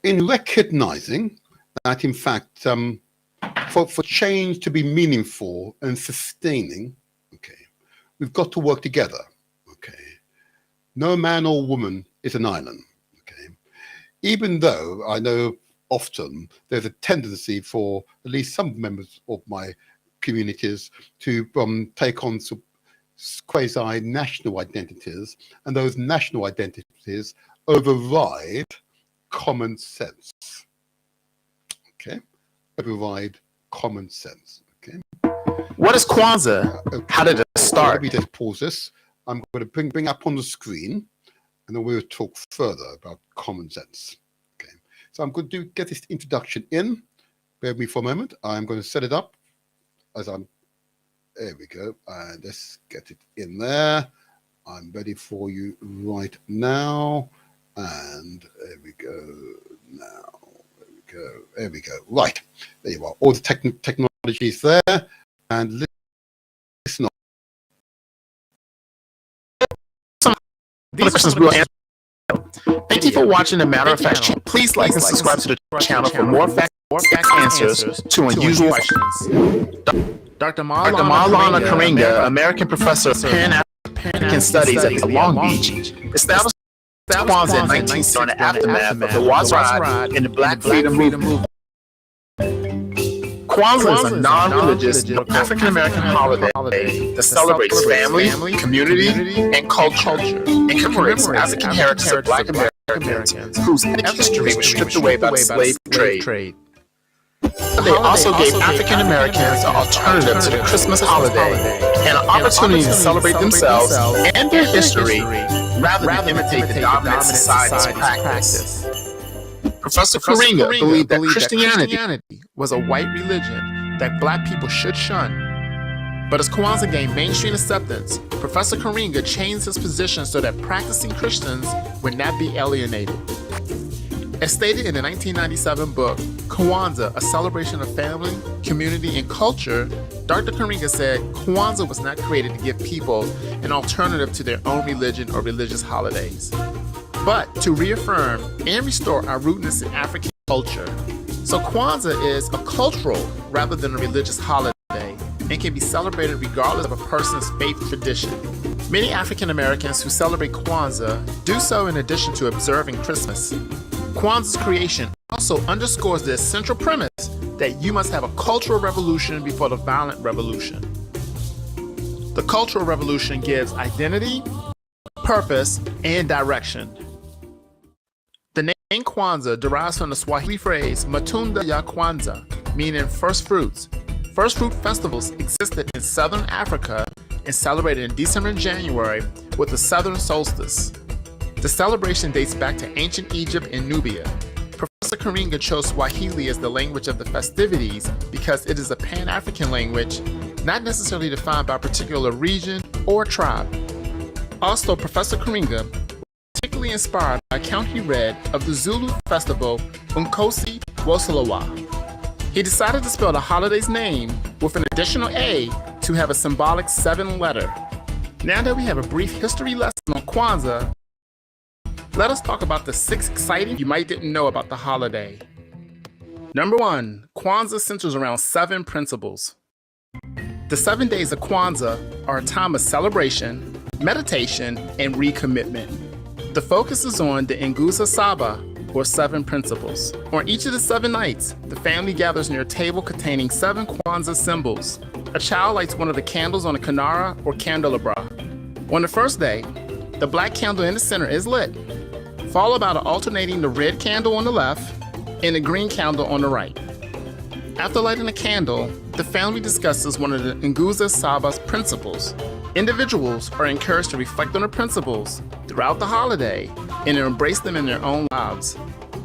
in recognizing that, in fact, for change to be meaningful and sustaining, okay, we've got to work together. Okay, no man or woman is an island. Even though I know often there's a tendency for at least some members of my communities to take on some quasi-national identities, and those national identities override common sense. Okay, override common sense. Okay. What is Kwanzaa? Okay. How did it start? Let me just pause this. I'm going to bring up on the screen, and then we'll talk further about common sense. Okay, so I'm going to get this introduction in. Bear with me for a moment. I'm going to set it up as I'm. There we go. And let's get it in there. I'm ready for you right now. And there we go. Now, there we go. Right, there you are. All the technology is there. And listen. These questions will answer. Thank you for watching The Matter of Fact. Please like and subscribe to the channel for more fact answers to unusual questions. Dr. Maulana Karenga, American professor of Pan-African Studies at Long Beach, established Kwanzaa in 1960 during the aftermath of the Watts Ride and the Black Freedom Movement. Kwanzaa is a non-religious African-American holiday that celebrates family, community, and culture, and commemorates African heritage of Black Americans whose history was stripped away by the slave trade. They also gave African Americans an alternative to the Christmas holiday and an opportunity to celebrate themselves and their history rather than imitate the dominant society's practice. Professor Karinga believed that Christianity was a white religion that black people should shun. But as Kwanzaa gained mainstream acceptance, Professor Karinga changed his position so that practicing Christians would not be alienated. As stated in the 1997 book, Kwanzaa, A Celebration of Family, Community, and Culture, Dr. Karinga said Kwanzaa was not created to give people an alternative to their own religion or religious holidays, but to reaffirm and restore our rootedness in African culture. So Kwanzaa is a cultural rather than a religious holiday and can be celebrated regardless of a person's faith tradition. Many African Americans who celebrate Kwanzaa do so in addition to observing Christmas. Kwanzaa's creation also underscores the essential premise that you must have a cultural revolution before the violent revolution. The Cultural Revolution gives identity, purpose, and direction. The name Kwanzaa derives from the Swahili phrase Matunda ya Kwanzaa, meaning first fruits. First fruit festivals existed in southern Africa and celebrated in December and January with the southern solstice. The celebration dates back to ancient Egypt and Nubia. Professor Karinga chose Swahili as the language of the festivities because it is a Pan-African language, not necessarily defined by a particular region or tribe. Also, Professor Karinga was particularly inspired by an account he read of the Zulu festival Unkosi Wosalawa. He decided to spell the holiday's name with an additional A to have a symbolic 7-letter. Now that we have a brief history lesson on Kwanzaa, let us talk about the 6 exciting you might didn't know about the holiday. Number 1, Kwanzaa centers around 7 principles. The 7 days of Kwanzaa are a time of celebration, meditation, and recommitment. The focus is on the Nguzo Saba, or 7 principles. On each of the 7 nights, the family gathers near a table containing 7 Kwanzaa symbols. A child lights one of the candles on a kinara or candelabra. On the first day, the black candle in the center is lit, followed by alternating the red candle on the left and the green candle on the right. After lighting the candle, the family discusses one of the Nguzo Saba's principles. Individuals are encouraged to reflect on the principles throughout the holiday and to embrace them in their own lives.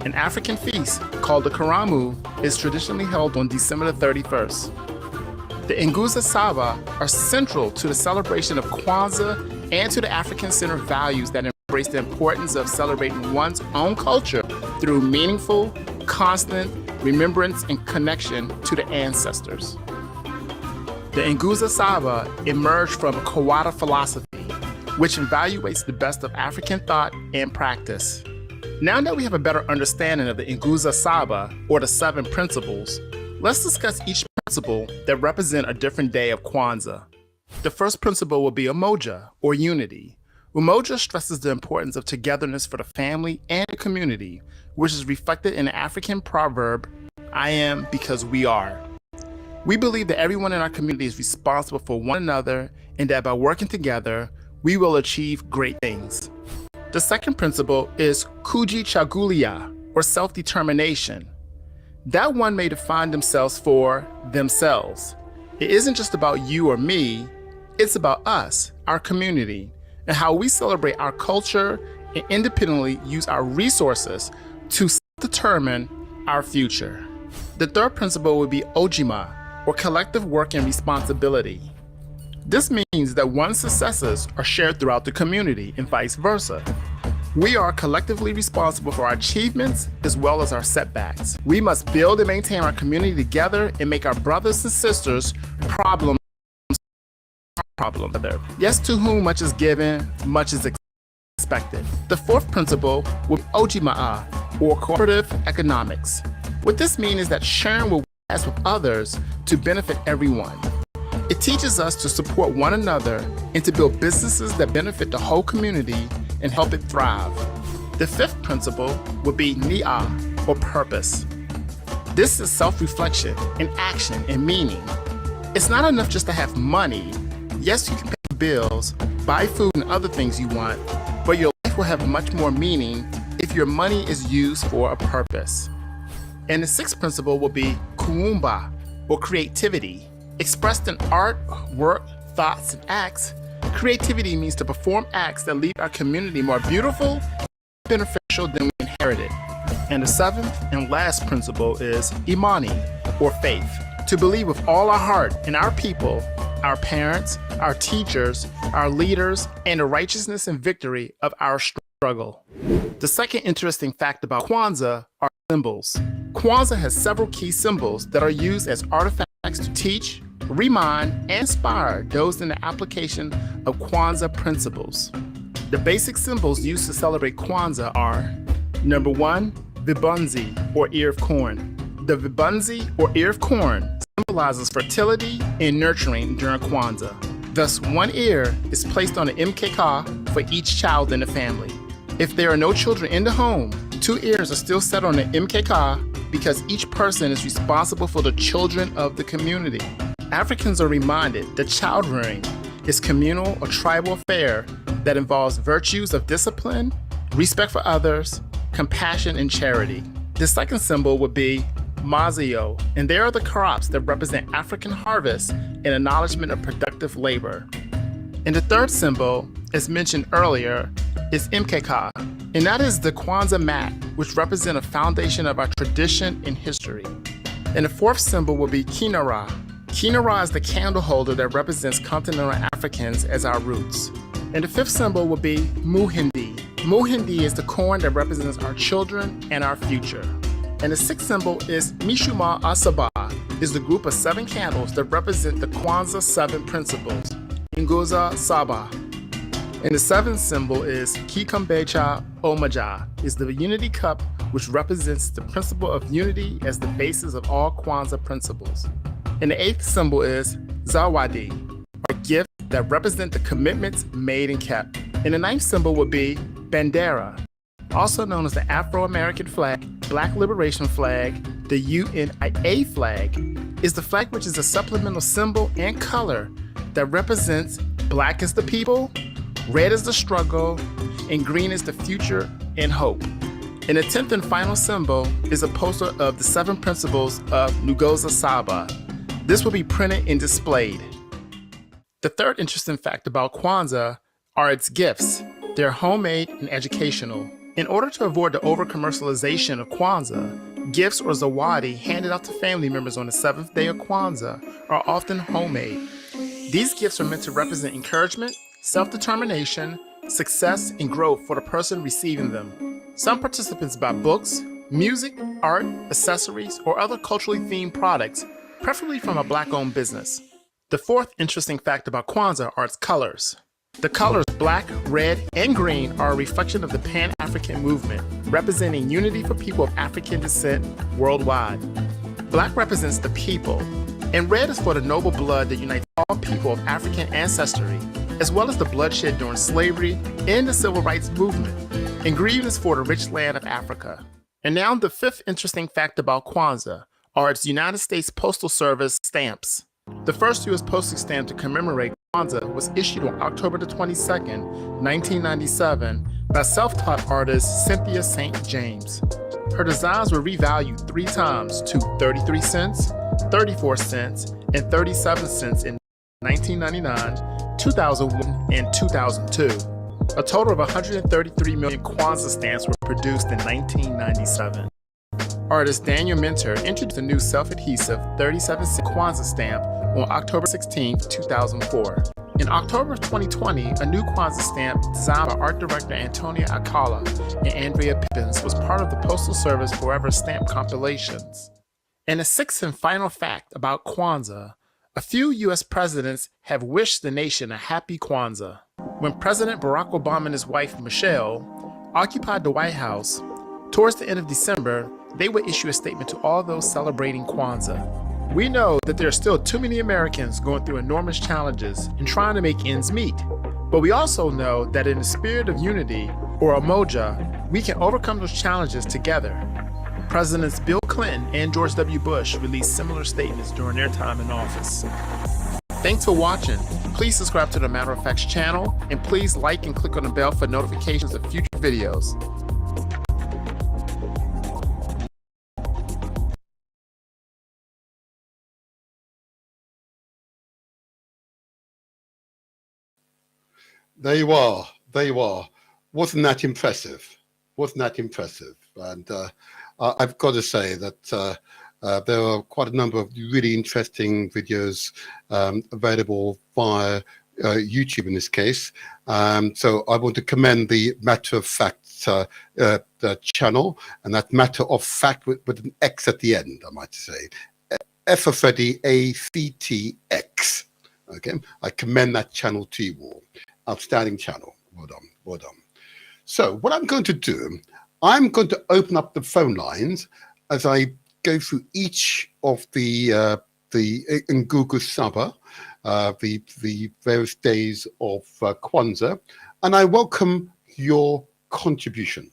An African feast called the Karamu is traditionally held on December the 31st. The Nguzo Saba are central to the celebration of Kwanzaa and to the African-centered values that embrace the importance of celebrating one's own culture through meaningful, constant remembrance and connection to the ancestors. The Nguzo Saba emerged from Kawada philosophy, which evaluates the best of African thought and practice. Now that we have a better understanding of the Nguzo Saba, or the 7 principles, let's discuss each principle that represent a different day of Kwanzaa. The first principle will be Umoja, or unity. Umoja stresses the importance of togetherness for the family and the community, which is reflected in the African proverb, I am because we are. We believe that everyone in our community is responsible for one another and that by working together, we will achieve great things. The second principle is Kujichagulia, or self-determination. That one may define themselves for themselves. It isn't just about you or me, it's about us, our community, and how we celebrate our culture and independently use our resources to determine our future. The third principle would be Ujima, or collective work and responsibility. This means that one's successes are shared throughout the community and vice versa. We are collectively responsible for our achievements as well as our setbacks. We must build and maintain our community together and make our brothers and sisters problem. Yes, to whom much is given, much is expected. The fourth principle would be Ojima'a, or cooperative economics. What this means is that sharing what we have with others to benefit everyone. It teaches us to support one another and to build businesses that benefit the whole community and help it thrive. The fifth principle would be Ni'a, or purpose. This is self-reflection and action and meaning. It's not enough just to have money. Yes, you can pay bills, buy food and other things you want, but your life will have much more meaning if your money is used for a purpose. And the sixth principle will be kuumba, or creativity. Expressed in art, work, thoughts, and acts, creativity means to perform acts that leave our community more beautiful and beneficial than we inherited. And the seventh and last principle is imani, or faith. To believe with all our heart in our people, our parents, our teachers, our leaders, and the righteousness and victory of our struggle. The second interesting fact about Kwanzaa are symbols. Kwanzaa has several key symbols that are used as artifacts to teach, remind, and inspire those in the application of Kwanzaa principles. The basic symbols used to celebrate Kwanzaa are: number 1, vibunzi, or ear of corn. The vibunzi, or ear of corn, symbolizes fertility and nurturing during Kwanzaa. Thus, one ear is placed on the mkeka for each child in the family. If there are no children in the home, 2 ears are still set on the mkeka because each person is responsible for the children of the community. Africans are reminded that child rearing is communal or tribal affair that involves virtues of discipline, respect for others, compassion, and charity. The second symbol would be mazio, and they are the crops that represent African harvests and acknowledgement of productive labor. And the third symbol, as mentioned earlier, is mkeka, and that is the Kwanzaa mat, which represent a foundation of our tradition and history. And the fourth symbol will be kinara. Kinara is the candle holder that represents continental Africans as our roots. And the fifth symbol will be muhindi. Muhindi is the corn that represents our children and our future. And the sixth symbol is Mishuma Asaba, is the group of 7 candles that represent the Kwanzaa 7 principles, Nguza Saba. And the seventh symbol is Kikambecha Omaja, is the unity cup, which represents the principle of unity as the basis of all Kwanzaa principles. And the eighth symbol is Zawadi, or gift that represent the commitments made and kept. And the ninth symbol would be Bandera, also known as the Afro-American flag, Black Liberation flag, the UNIA flag, is the flag which is a supplemental symbol and color that represents black as the people, red is the struggle, and green is the future and hope. And the 10th and final symbol is a poster of the 7 principles of Nguza Saba. This will be printed and displayed. The third interesting fact about Kwanzaa are its gifts. They're homemade and educational. In order to avoid the over-commercialization of Kwanzaa, gifts or zawadi handed out to family members on the 7th day of Kwanzaa are often homemade. These gifts are meant to represent encouragement, self-determination, success, and growth for the person receiving them. Some participants buy books, music, art, accessories, or other culturally themed products, preferably from a Black-owned business. The fourth interesting fact about Kwanzaa are its colors. The colors black, red, and green are a reflection of the Pan-African movement, representing unity for people of African descent worldwide. Black represents the people, and red is for the noble blood that unites all people of African ancestry, as well as the bloodshed during slavery and the civil rights movement. And green is for the rich land of Africa. And now the fifth interesting fact about Kwanzaa are its United States Postal Service stamps. The first U.S. postage stamp to commemorate Kwanzaa was issued on October the 22nd, 1997 by self-taught artist Cynthia St. James. Her designs were revalued 3 times to 33 cents, 34 cents, and 37 cents in 1999, 2001, and 2002. A total of 133 million Kwanzaa stamps were produced in 1997. Artist Daniel Minter introduced a new self-adhesive 37-cent Kwanzaa stamp on October 16, 2004. In October of 2020, a new Kwanzaa stamp designed by art director Antonia Akala and Andrea Pippins was part of the Postal Service Forever stamp compilations. And the sixth and final fact about Kwanzaa, a few U.S. presidents have wished the nation a happy Kwanzaa. When President Barack Obama and his wife Michelle occupied the White House, towards the end of December, they would issue a statement to all those celebrating Kwanzaa. We know that there are still too many Americans going through enormous challenges and trying to make ends meet. But we also know that in the spirit of unity, or Umoja, we can overcome those challenges together. Presidents Bill Clinton and George W. Bush released similar statements during their time in office. Thanks for watching. Please subscribe to the Matter of Facts channel, and please like and click on the bell for notifications of future videos. There you are. There you are. Wasn't that impressive? Wasn't that impressive? And I've got to say that there are quite a number of really interesting videos available via YouTube in this case. So I want to commend the Matter of Fact the channel, and that Matter of Fact with an X at the end, I might say. F for Freddy, ACTX. Okay, I commend that channel to you all. Outstanding channel. Well done. Well done. So what I'm going to do, I'm going to open up the phone lines as I go through each of the in Google Saba, the various days of Kwanzaa, and I welcome your contribution.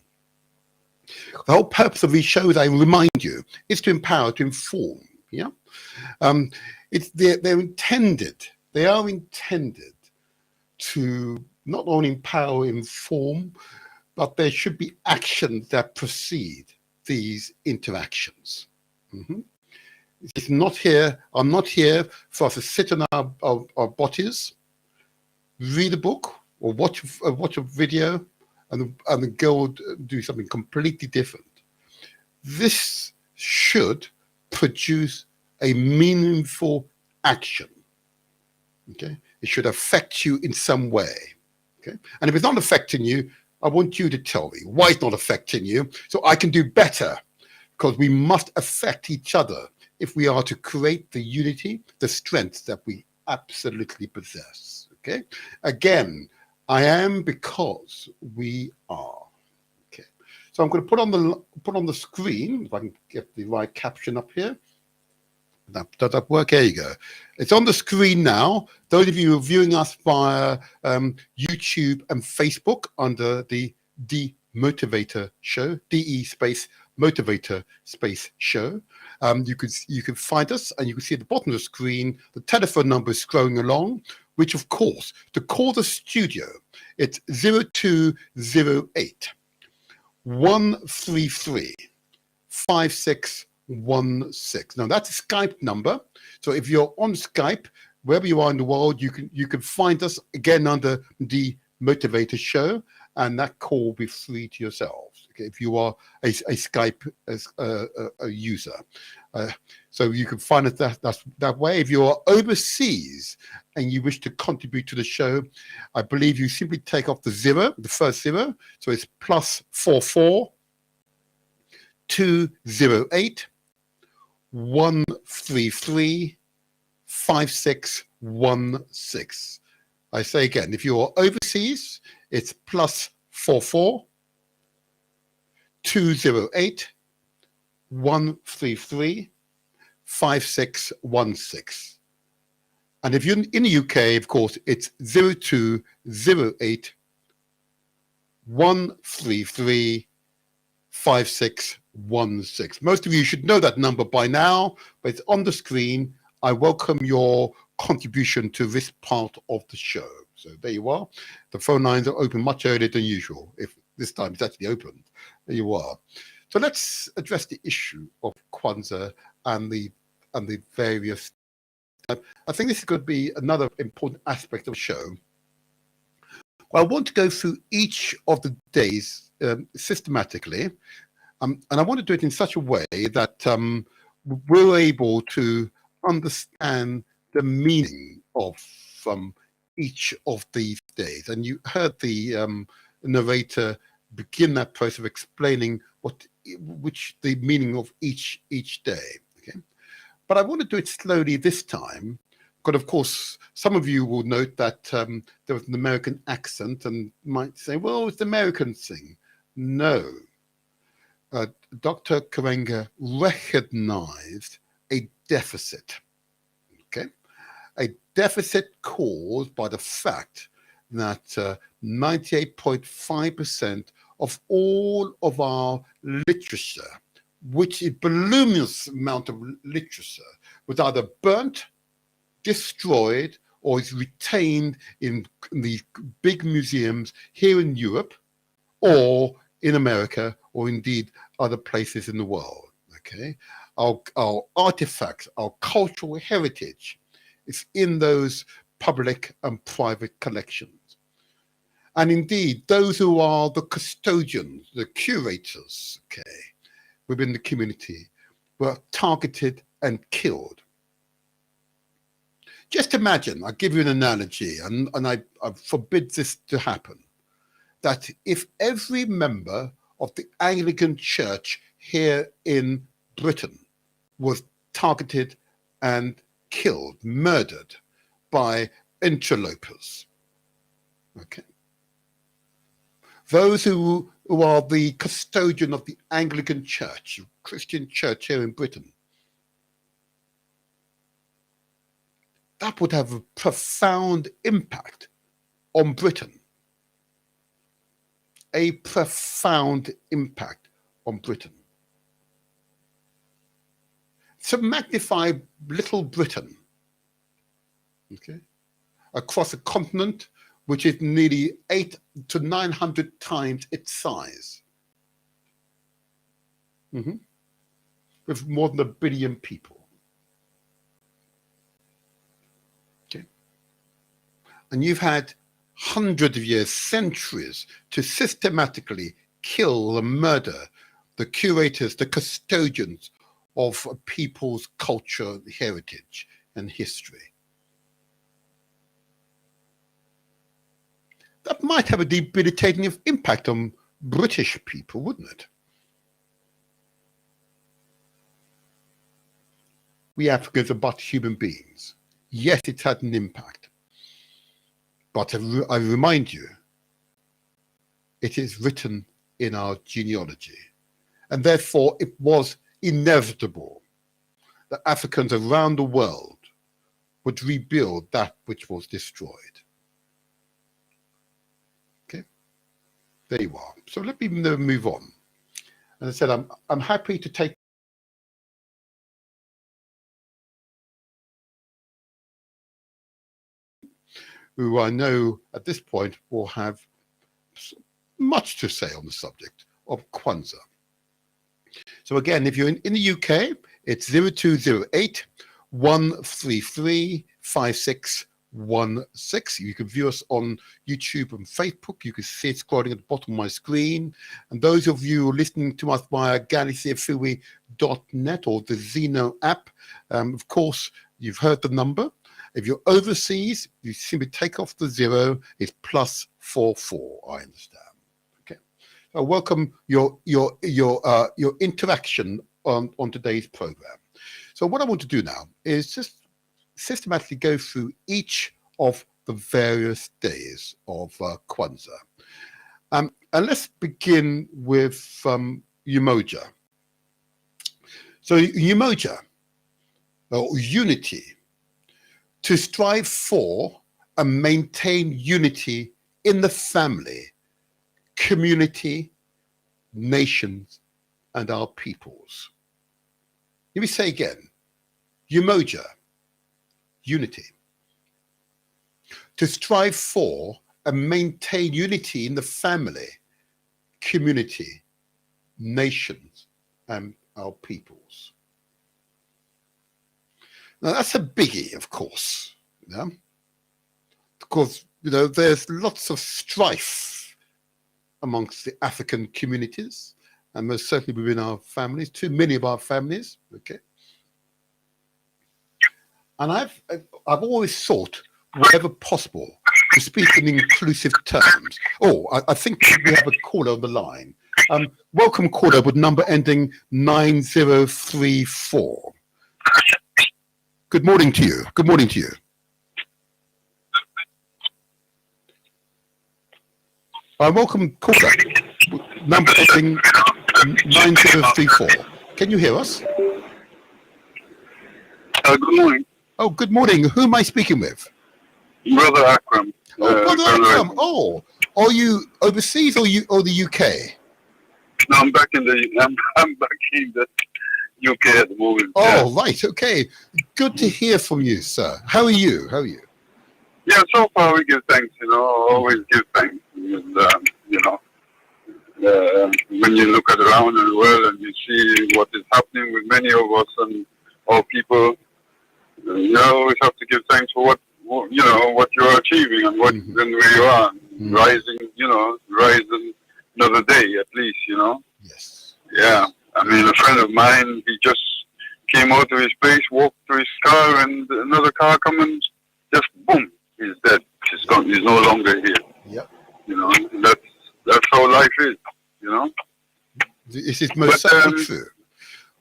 The whole purpose of these shows, I remind you, is to empower, to inform. Yeah, they're intended. They are intended to not only empower, inform, but there should be actions that precede these interactions. It's not here. I'm not here for us to sit on our bodies, read a book, or watch a video, and go do something completely different. This should produce a meaningful action. Okay, it should affect you in some way. Okay, and if it's not affecting you, I want you to tell me why it's not affecting you, so I can do better. Because we must affect each other if we are to create the unity, the strength that we absolutely possess. Okay, again, I am because we are. Okay, so I'm going to put on the screen, if I can get the right caption up here. Does that work? There you go. It's on the screen now. Those of you who are viewing us via YouTube and Facebook under the Motivator Show, DE space Motivator space show. You can find us, and you can see at the bottom of the screen the telephone number is scrolling along, which of course, to call the studio, it's 0208 133 5616. Now that's a Skype number. So if you're on Skype, wherever you are in the world, you can find us again under the Motivator Show, and that call will be free to yourselves. Okay, if you are a Skype a user, so you can find us that way. If you are overseas and you wish to contribute to the show, I believe you simply take off the first zero. So it's +44 208 133 5616. I say again, if you are overseas, it's +44 208 133 5616. And if you're in the UK, of course, it's 0208 133 5616. Most of you should know that number by now, but it's on the screen. I welcome your contribution to this part of the show. So there you are. The phone lines are open much earlier than usual. If this time it's actually opened, there you are. So let's address the issue of Kwanzaa and the various. I think this is going to be another important aspect of the show. Well, I want to go through each of the days systematically, and I want to do it in such a way that we're able to understand the meaning of each of these days. And you heard the narrator begin that process of explaining the meaning of each day. Okay, but I want to do it slowly this time. But of course, some of you will note that there was an American accent and might say, well, it's the American thing. No. Dr. Karenga recognized a deficit, okay? A deficit caused by the fact that 98.5% of all of our literature, which is a voluminous amount of literature, was either burnt, destroyed, or is retained in the big museums here in Europe or in America, or indeed other places in the world. Okay, our artifacts, our cultural heritage is in those public and private collections. And indeed, those who are the custodians, the curators, okay, within the community were targeted and killed. Just imagine, I'll give you an analogy, and I forbid this to happen, that if every member of the Anglican Church here in Britain was targeted and killed, murdered by interlopers, okay? Those who are the custodian of the Anglican Church, Christian Church here in Britain, that would have a profound impact on Britain. A profound impact on Britain. To magnify little Britain, okay, across a continent which is nearly 800 to 900 times its size, with more than 1 billion people. Okay. And you've had hundreds of years, centuries, to systematically kill and murder the curators, the custodians of a people's culture, heritage, and history. That might have a debilitating impact on British people, wouldn't it? We Africans are but human beings. Yes, it's had an impact. But I remind you, it is written in our genealogy. And therefore, it was inevitable that Africans around the world would rebuild that which was destroyed. Okay, there you are. So let me move on. As I said, I'm happy to take who I know at this point will have much to say on the subject of Kwanzaa. So again, if you're in the UK, it's 0208 133 5616. You can view us on YouTube and Facebook. You can see it scrolling at the bottom of my screen. And those of you listening to us via galaxyfui.net or the Zeno app, of course, you've heard the number. If you're overseas, you simply take off the 0. It's +44. I understand. Okay. I welcome your interaction on today's program. So what I want to do now is just systematically go through each of the various days of Kwanzaa. And let's begin with Umoja. So Umoja, or unity, to strive for and maintain unity in the family, community, nations, and our peoples. Let me say again, Umoja, unity. To strive for and maintain unity in the family, community, nations, and our peoples. Now that's a biggie, of course, yeah? Because, you know, there's lots of strife amongst the African communities, and most certainly within our families, too many of our families, okay? And I've always sought, wherever possible, to speak in inclusive terms. Oh, I think we have a caller on the line. Welcome, caller, with number ending 9034. Good morning to you. Good morning to you. Welcome, caller, number ending 9034. Can you hear us? Good morning. Oh, good morning. Who am I speaking with? Brother Akram. Oh, Brother Akram. Oh, are you overseas or the UK? No, I'm back in the UK at the moment. Oh, yeah. Right. Okay. Good to hear from you, sir. How are you? How are you? Yeah, so far we give thanks, you know, always give thanks. And, you know, when you look around in the world and you see what is happening with many of us and our people, you always have to give thanks for what you are achieving and what and where you are. rising, rising another day at least, Yes. Yeah. I mean, a friend of mine, he just came out of his place, walked to his car, and another car come and just boom, he's dead. He's gone. He's no longer here. Yep. That's how life is. This is most certainly true.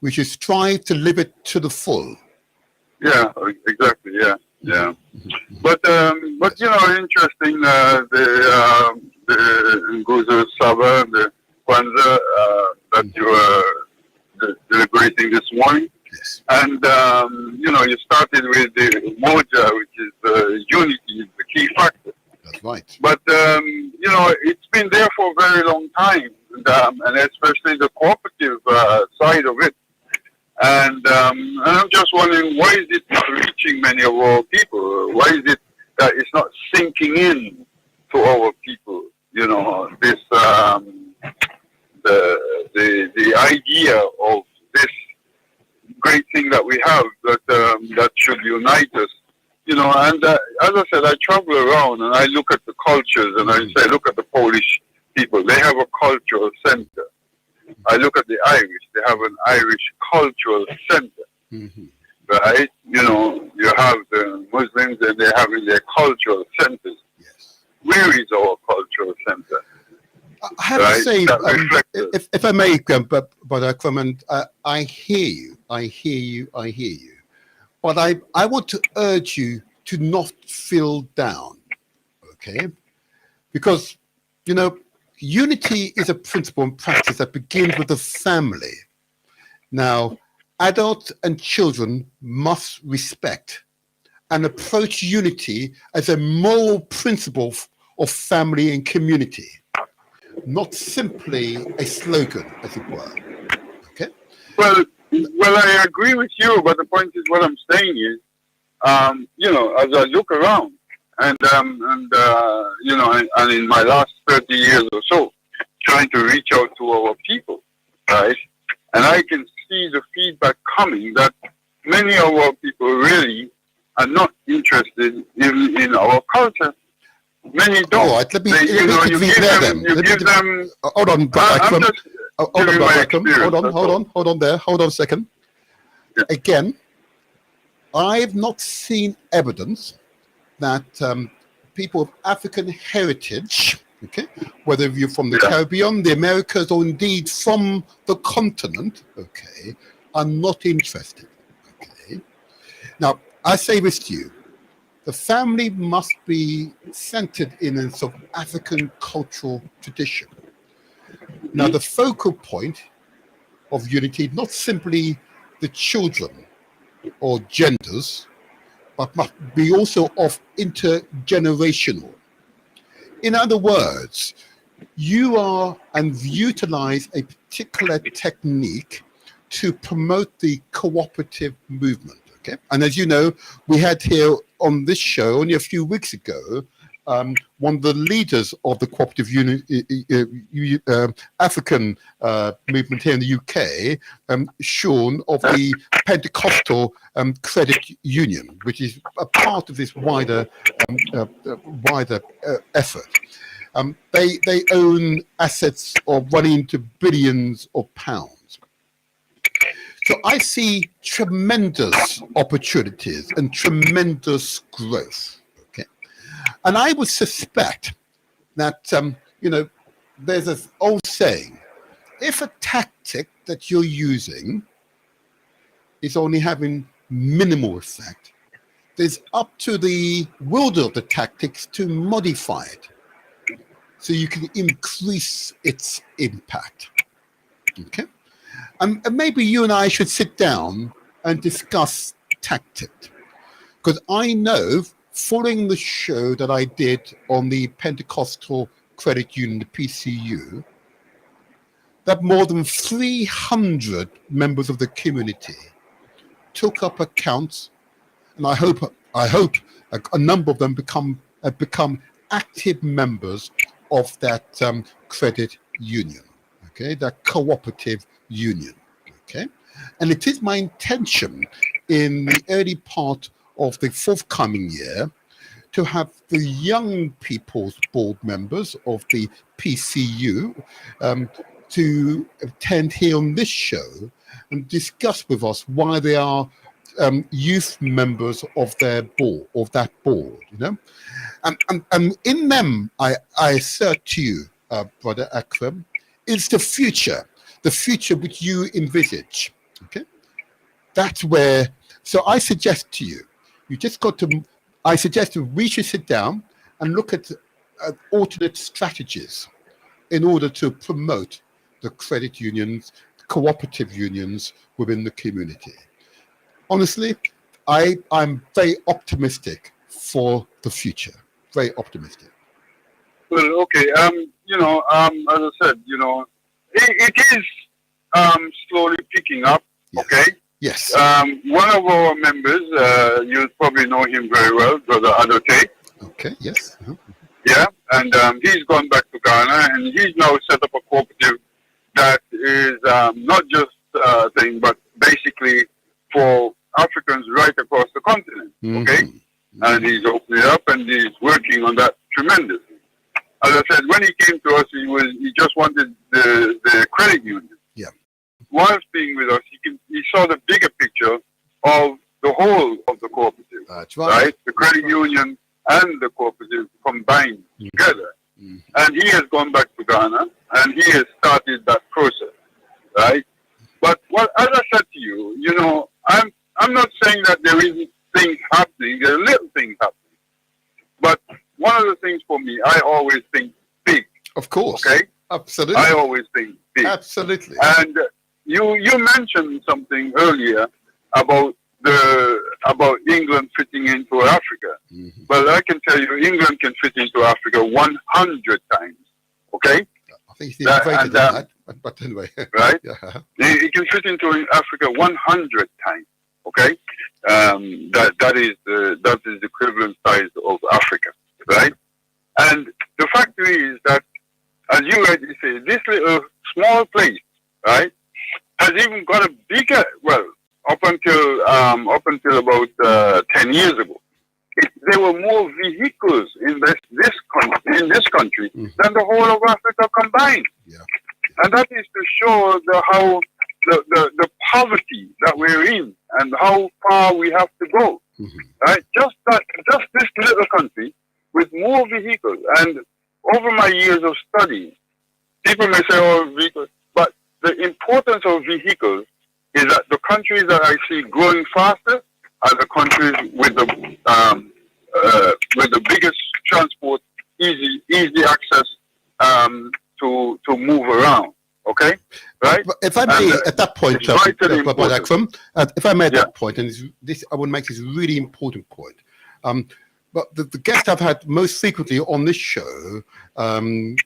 We should strive to live it to the full. Yeah, exactly. Yeah, yeah. But interesting. The Nguzo Saba, the Kwanzaa that you were deliberating this morning. Yes. And you started with the moja, which is unity, is the key factor. That's right. But it's been there for a very long time, and especially the cooperative side of it. And I'm just wondering, why is it not reaching many of our people? Why is it that it's not sinking in to our people? This the idea of this great thing that we have that should unite us. And as I said, I travel around and I look at the cultures, and I say, look at the Polish people. They have a cultural center. I look at the Irish. They have an Irish cultural center, right? You have the Muslims, and they have their cultural centers. Yes. Where is our cultural center? I have to say, if I may, but I hear you. But I want to urge you to not feel down, okay? Because, unity is a principle and practice that begins with the family. Now, adults and children must respect and approach unity as a moral principle of family and community, not simply a slogan, as it were. Okay? Well, I agree with you, but the point is, what I'm saying is, as I look around, and in my last 30 years or so, trying to reach out to our people, right? And I can see the feedback coming that many of our people really are not interested in our culture. Many don't. All right, let me give them. Hold on, hold on there. Hold on a second. Yeah. Again, I've not seen evidence that people of African heritage, okay, whether you're from the Caribbean, the Americas, or indeed from the continent, okay, are not interested. Okay. Now, I say this to you. The family must be centered in a sort of African cultural tradition. Now, the focal point of unity, not simply the children or genders, but must be also of intergenerational. In other words, you are and utilize a particular technique to promote the cooperative movement. Okay? And as you know, we had here on this show only a few weeks ago, one of the leaders of the cooperative African movement here in the UK, Sean of the Pentecostal Credit Union, which is a part of this wider effort. They own assets of running into billions of pounds. So I see tremendous opportunities and tremendous growth. Okay, and I would suspect that there's an old saying: if a tactic that you're using is only having minimal effect, there's up to the wielder of the tactics to modify it so you can increase its impact. Okay. And maybe you and I should sit down and discuss tactics. Because I know, following the show that I did on the Pentecostal Credit Union, the PCU, that more than 300 members of the community took up accounts, and I hope a number of them have become active members of that credit union, okay, that cooperative union, okay? And it is my intention in the early part of the forthcoming year to have the young people's board members of the PCU to attend here on this show and discuss with us why they are youth members of their board, of that board, you know. And in them, I assert to you, Brother Akram, is the future which you envisage, okay? That's where, so I suggest to you, I suggest we should sit down and look at alternate strategies in order to promote the credit unions, cooperative unions within the community. Honestly, I'm very optimistic for the future. Very optimistic. Well, okay. You know, as I said, you know, it is slowly picking up. Yes. Okay. Yes. One of our members, you probably know him very well, Brother Adote. Okay. Yes. Uh-huh. Yeah, and he's gone back to Ghana, and he's now set up a cooperative that is not just a thing, but basically for Africans right across the continent. Okay, and he's opening it up, and he's working on that tremendously. As I said, when he came to us, he just wanted the credit union. Yeah. Whilst being with us, he saw the bigger picture of the whole of the cooperative. That's right. The credit union and the cooperative combined together. And he has gone back to Ghana, and he has started that process, right? But as I said to you, you know, I'm not saying that there isn't things happening. There are little things happening. But one of the things for me, I always think big. Of course. Okay? Absolutely. I always think big. Absolutely. And you mentioned something earlier about England fitting into Africa. Well, I can tell you, England can fit into Africa 100 times. Okay? I think he's greater than that, but anyway. Right? Yeah. It can fit into Africa 100 times. Okay? That is the equivalent size of Africa. Right? And the fact is that, as you rightly say, this little small place, right, has even got a bigger, well, up until about 10 years ago, there were more vehicles in this country than the whole of Africa combined. Yeah. And that is to show how the poverty that we're in and how far we have to go. Right? Just this little country with more vehicles. And over my years of study, people may say, oh, vehicles, but the importance of vehicles is that the countries that I see growing faster are the countries with the biggest transport, easy access to move around. Okay, right? But if I may, at that point, Akram, if I may, at that point, and I would make this really important point. But the guest I've had most frequently on this show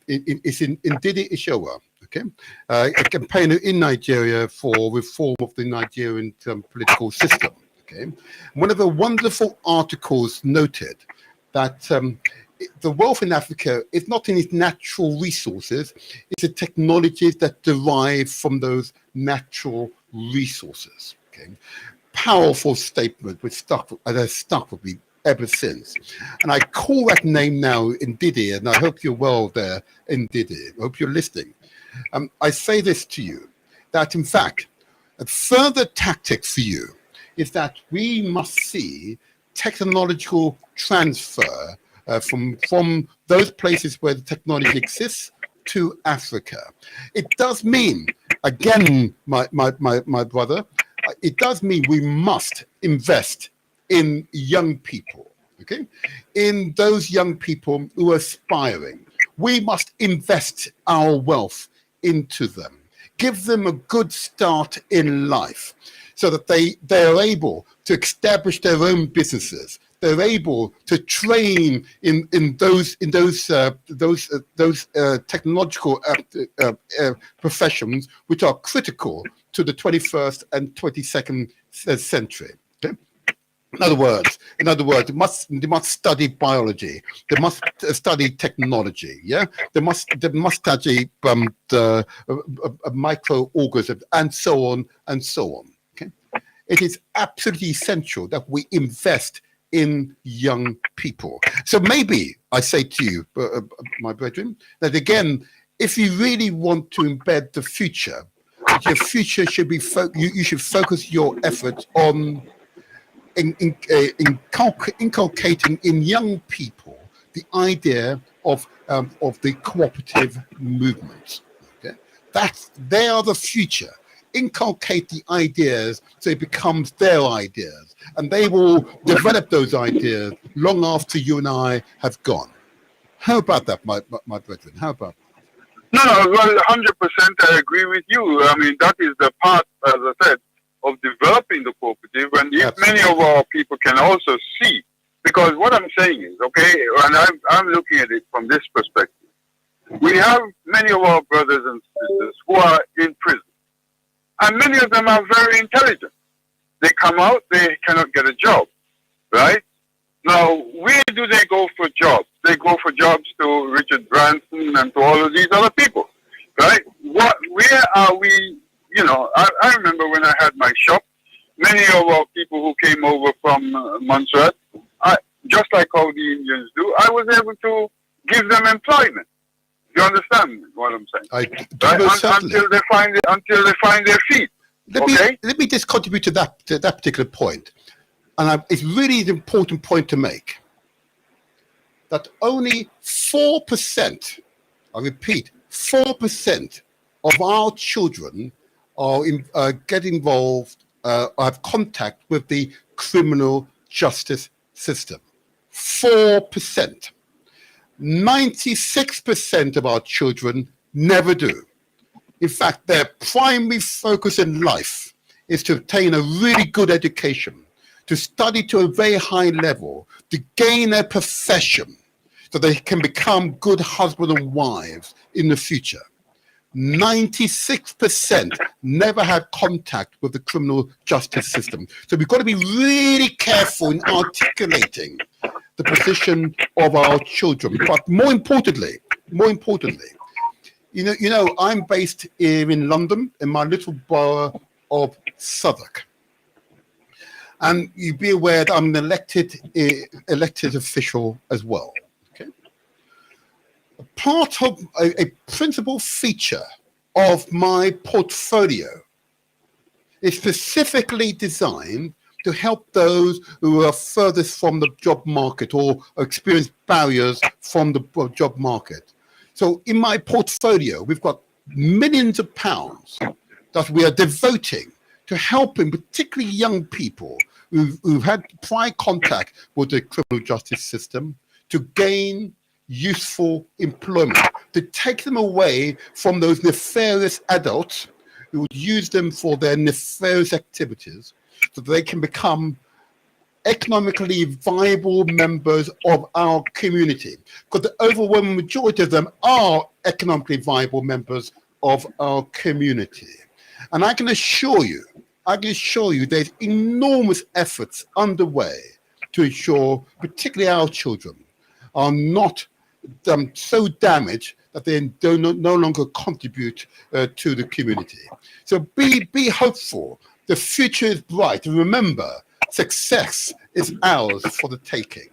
is in Ndidi Ishowa, okay? A campaigner in Nigeria for reform of the Nigerian political system, okay? One of the wonderful articles noted that the wealth in Africa is not in its natural resources, it's the technologies that derive from those natural resources, okay? Powerful statement which has stuck with me ever since. And I call that name now Ndidi, and I hope you're well there, Ndidi. I hope you're listening. I say this to you, that in fact, a further tactic for you is that we must see technological transfer from those places where the technology exists to Africa. It does mean, again, my brother, it does mean we must invest in young people, okay? In those young people who are aspiring. We must invest our wealth into them. Give them a good start in life so that they are able to establish their own businesses. They're able to train in those technological professions which are critical to the 21st and 22nd century. Okay? In other words, they must study biology. They must study technology. Yeah, they must study the microorganisms and so on and so on. Okay, it is absolutely essential that we invest in young people. So maybe I say to you, my brethren, that again, if you really want to embed the future, your future should be you should focus your efforts on inculcating in young people the idea of the cooperative movement. Okay? They are the future. Inculcate the ideas so it becomes their ideas, and they will develop those ideas long after you and I have gone. How about that, my brethren? How about that? No, well, 100% I agree with you. I mean, that is the part, as I said, of developing the cooperative, and if many of our people can also see, because what I'm saying is, okay, and I'm looking at it from this perspective. We have many of our brothers and sisters who are in prison, and many of them are very intelligent. They come out, they cannot get a job, right? Now, where do they go for jobs? They go for jobs to Richard Branson and to all of these other people, right? Where are we? You know, I remember when I had my shop, many of our people who came over from Montserrat, just like how the Indians do, I was able to give them employment. You understand what I'm saying? I do, certainly. Until they find their feet. Let me just contribute to that particular point. And it's really an important point to make, that only 4%, I repeat, 4% of our children get involved or have contact with the criminal justice system. 4%. 96% of our children never do. In fact, their primary focus in life is to obtain a really good education, to study to a very high level, to gain a profession so they can become good husbands and wives in the future. 96% never have contact with the criminal justice system. So we've got to be really careful in articulating the position of our children. But more importantly, you know, I'm based here in London, in my little borough of Southwark. And you be aware that I'm an elected official as well. Okay. Part of a principal feature of my portfolio is specifically designed to help those who are furthest from the job market or experience barriers from the job market. So in my portfolio, we've got millions of pounds that we are devoting to helping particularly young people who've had prior contact with the criminal justice system to gain useful employment, to take them away from those nefarious adults who would use them for their nefarious activities so that they can become economically viable members of our community. Because the overwhelming majority of them are economically viable members of our community. And I can assure you there's enormous efforts underway to ensure particularly our children are not so damaged that they no longer contribute to the community. So be hopeful. The future is bright. And remember, success is ours for the taking.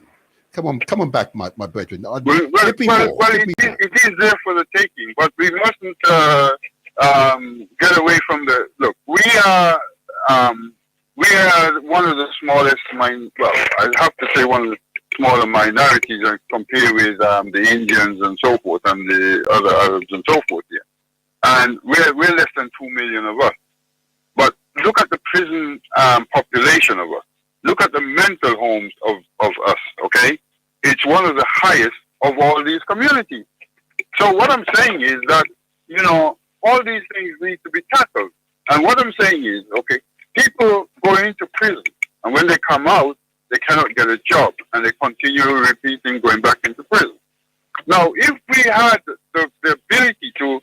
Come on back, my brethren. It is there for the taking, but we mustn't get away from the look. We are one of the smallest I have to say one of the smaller minorities compared with the Indians and so forth and the other Arabs and so forth here. And we're less than 2 million of us. But look at the prison population of us. Look at the mental homes of us, okay? It's one of the highest of all these communities. So what I'm saying is that, you know, all these things need to be tackled. And what I'm saying is, okay, people go into prison, and when they come out, they cannot get a job, and they continue repeating going back into prison. Now, if we had the ability to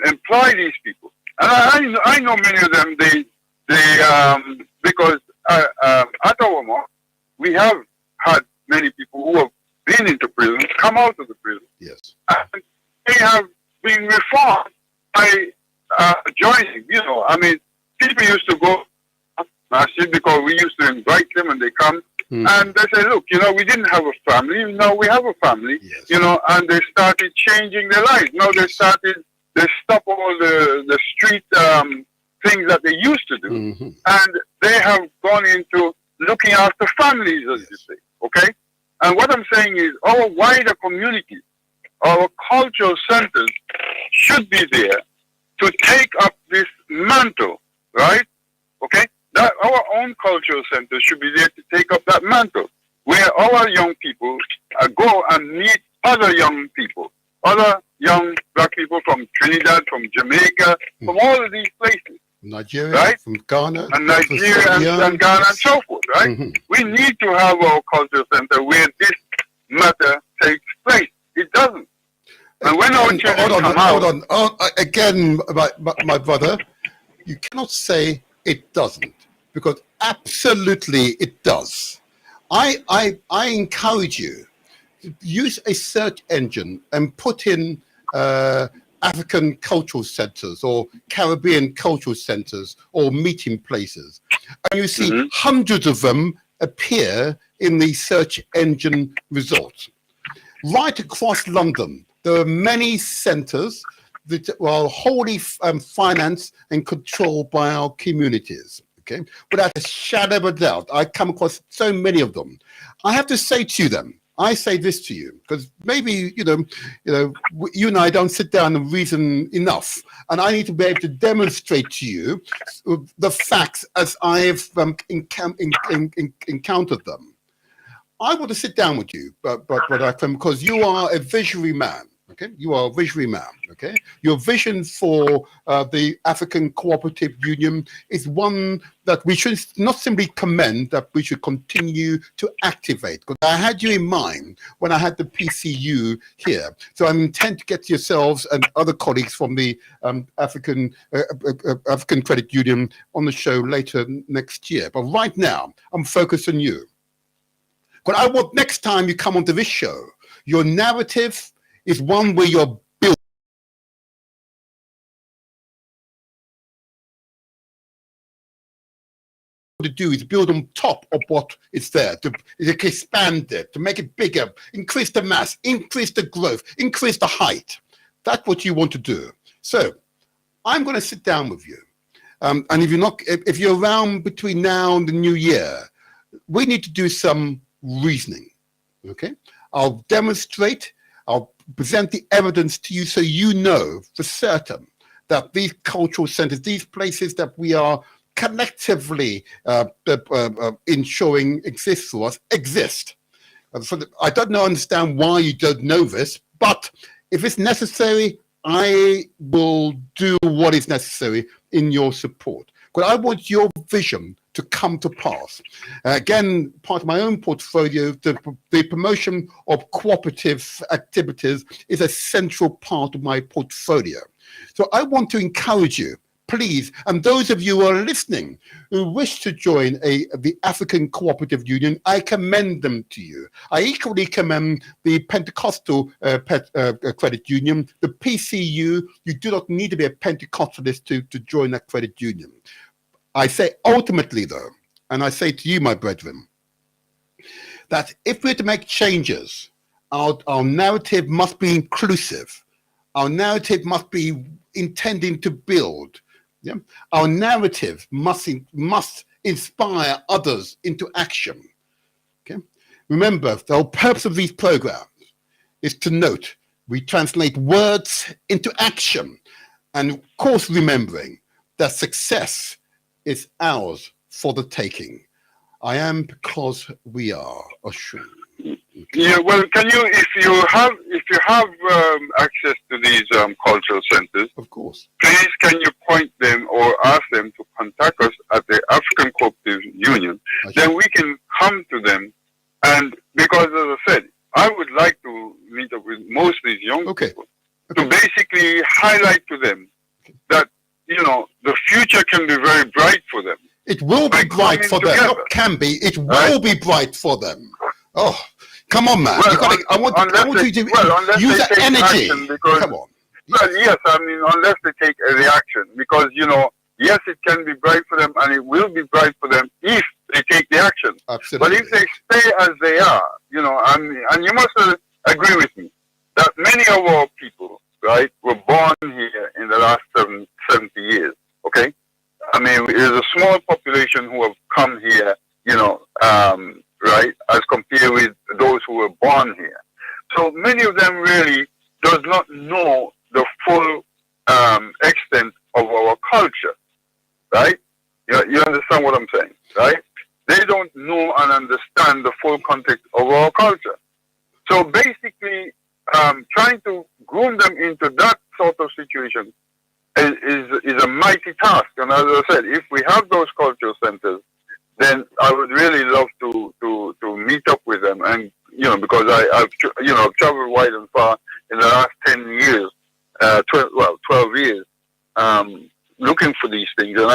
employ these people, and I know many of them, because at our mosque, we have had many people who have been into prison, come out of the prison. Yes. And they have been reformed by joining, you know. I mean, people used to go masjid because we used to invite them and they come. And they say, look, we didn't have a family. Now we have a family, and they started changing their lives. Now they stop all the street things that they used to do, and they have gone into looking after families, as you say, okay? And what I'm saying is our wider community, our cultural centers should be there to take up this mantle, right? Okay? That our own cultural centers should be there to take up that mantle, where our young people go and meet other young people, other young black people from Trinidad, from Jamaica, from all of these places. Nigeria, right? From Ghana. And Nigeria and Ghana and so forth, right? We need to have our cultural center where this matter takes place. It doesn't. And when our children hold on. Again, my brother, you cannot say it doesn't, because absolutely it does. I encourage you to use a search engine and put in African cultural centers or Caribbean cultural centers or meeting places. And you see hundreds of them appear in the search engine results. Right across London, there are many centers that are wholly financed and controlled by our communities. Okay, without a shadow of a doubt, I come across so many of them. I have to say to them, I say this to you because maybe you and I don't sit down and reason enough, and I need to be able to demonstrate to you the facts as I've encountered them. I want to sit down with you, but I can, because you are a visionary man. Okay, you are a visionary man. Okay, your vision for the African Cooperative Union is one that we should not simply commend, that we should continue to activate. Because I had you in mind when I had the PCU here, so I'm intent to get yourselves and other colleagues from the African Credit Union on the show later next year. But right now, I'm focused on you. But I want next time you come onto this show, your narrative is one where you're built to do is build on top of what is there, to expand it, to make it bigger, increase the mass, increase the growth, increase the height. That's what you want to do. So I'm going to sit down with you. And if you're around between now and the new year, we need to do some reasoning. Okay? I'll demonstrate, I'll present the evidence to you so you know for certain that these cultural centers, these places that we are collectively ensuring exist for us, exist. I don't understand why you don't know this, but if it's necessary, I will do what is necessary in your support. But I want your vision to come to pass. Again, part of my own portfolio, the promotion of cooperative activities is a central part of my portfolio. So I want to encourage you, please, and those of you who are listening who wish to join the African Cooperative Union, I commend them to you. I equally commend the Pentecostal Credit Union, the PCU. You do not need to be a Pentecostalist to join that credit union. I say ultimately, though, and I say to you, my brethren, that if we're to make changes, our narrative must be inclusive. Our narrative must be intending to build. Yeah? Our narrative must inspire others into action. Okay? Remember, the whole purpose of these programs is to note we translate words into action, and of course remembering that success is ours for the taking. I am because we are assured. Yeah, well, can you, if you have access to these cultural centers, of course, please can you point them or ask them to contact us at the African Cooperative Union? Then we can come to them, and because as I said, I would like to meet up with most of these young people to basically highlight to them that the future can be very bright for them. It will be bright for them. Not can be. It will be bright for them. Oh, come on, man! Well, I want you to use that energy. Because, come on. Well, yes, I mean, unless they take a reaction, because yes, it can be bright for them, and it will be bright for them if they take the action. Absolutely. But if they stay as they are, you know, and you must agree with me that many of our people, right, were born here in the last 70 years. Okay, I mean, there's a small population who have come here, you know, right, as compared with those who were born here. So many of them really does not know the full extent of our culture, right? You understand what I'm saying, right? They don't know and understand the full context of our culture. So basically, trying to groom them into that sort of situation is a mighty task. And as I said, if we have those cultural centers, then I would really love to meet up with them. And, you know, because I've traveled wide and far in the last 10 years, 12 years, looking for these things. And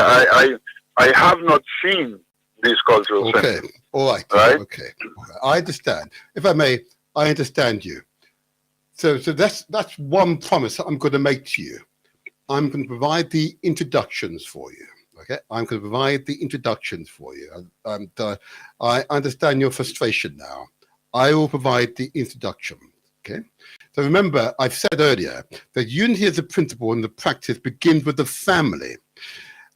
I have not seen these cultural centers. Okay, all right. Okay, I understand. If I may, I understand you. So that's one promise I'm going to make to you. I'm going to provide the introductions for you. Okay, I'm going to provide the introductions for you. I understand your frustration now. I will provide the introduction. Okay. So remember, I've said earlier that unity as a principle and the practice begins with the family.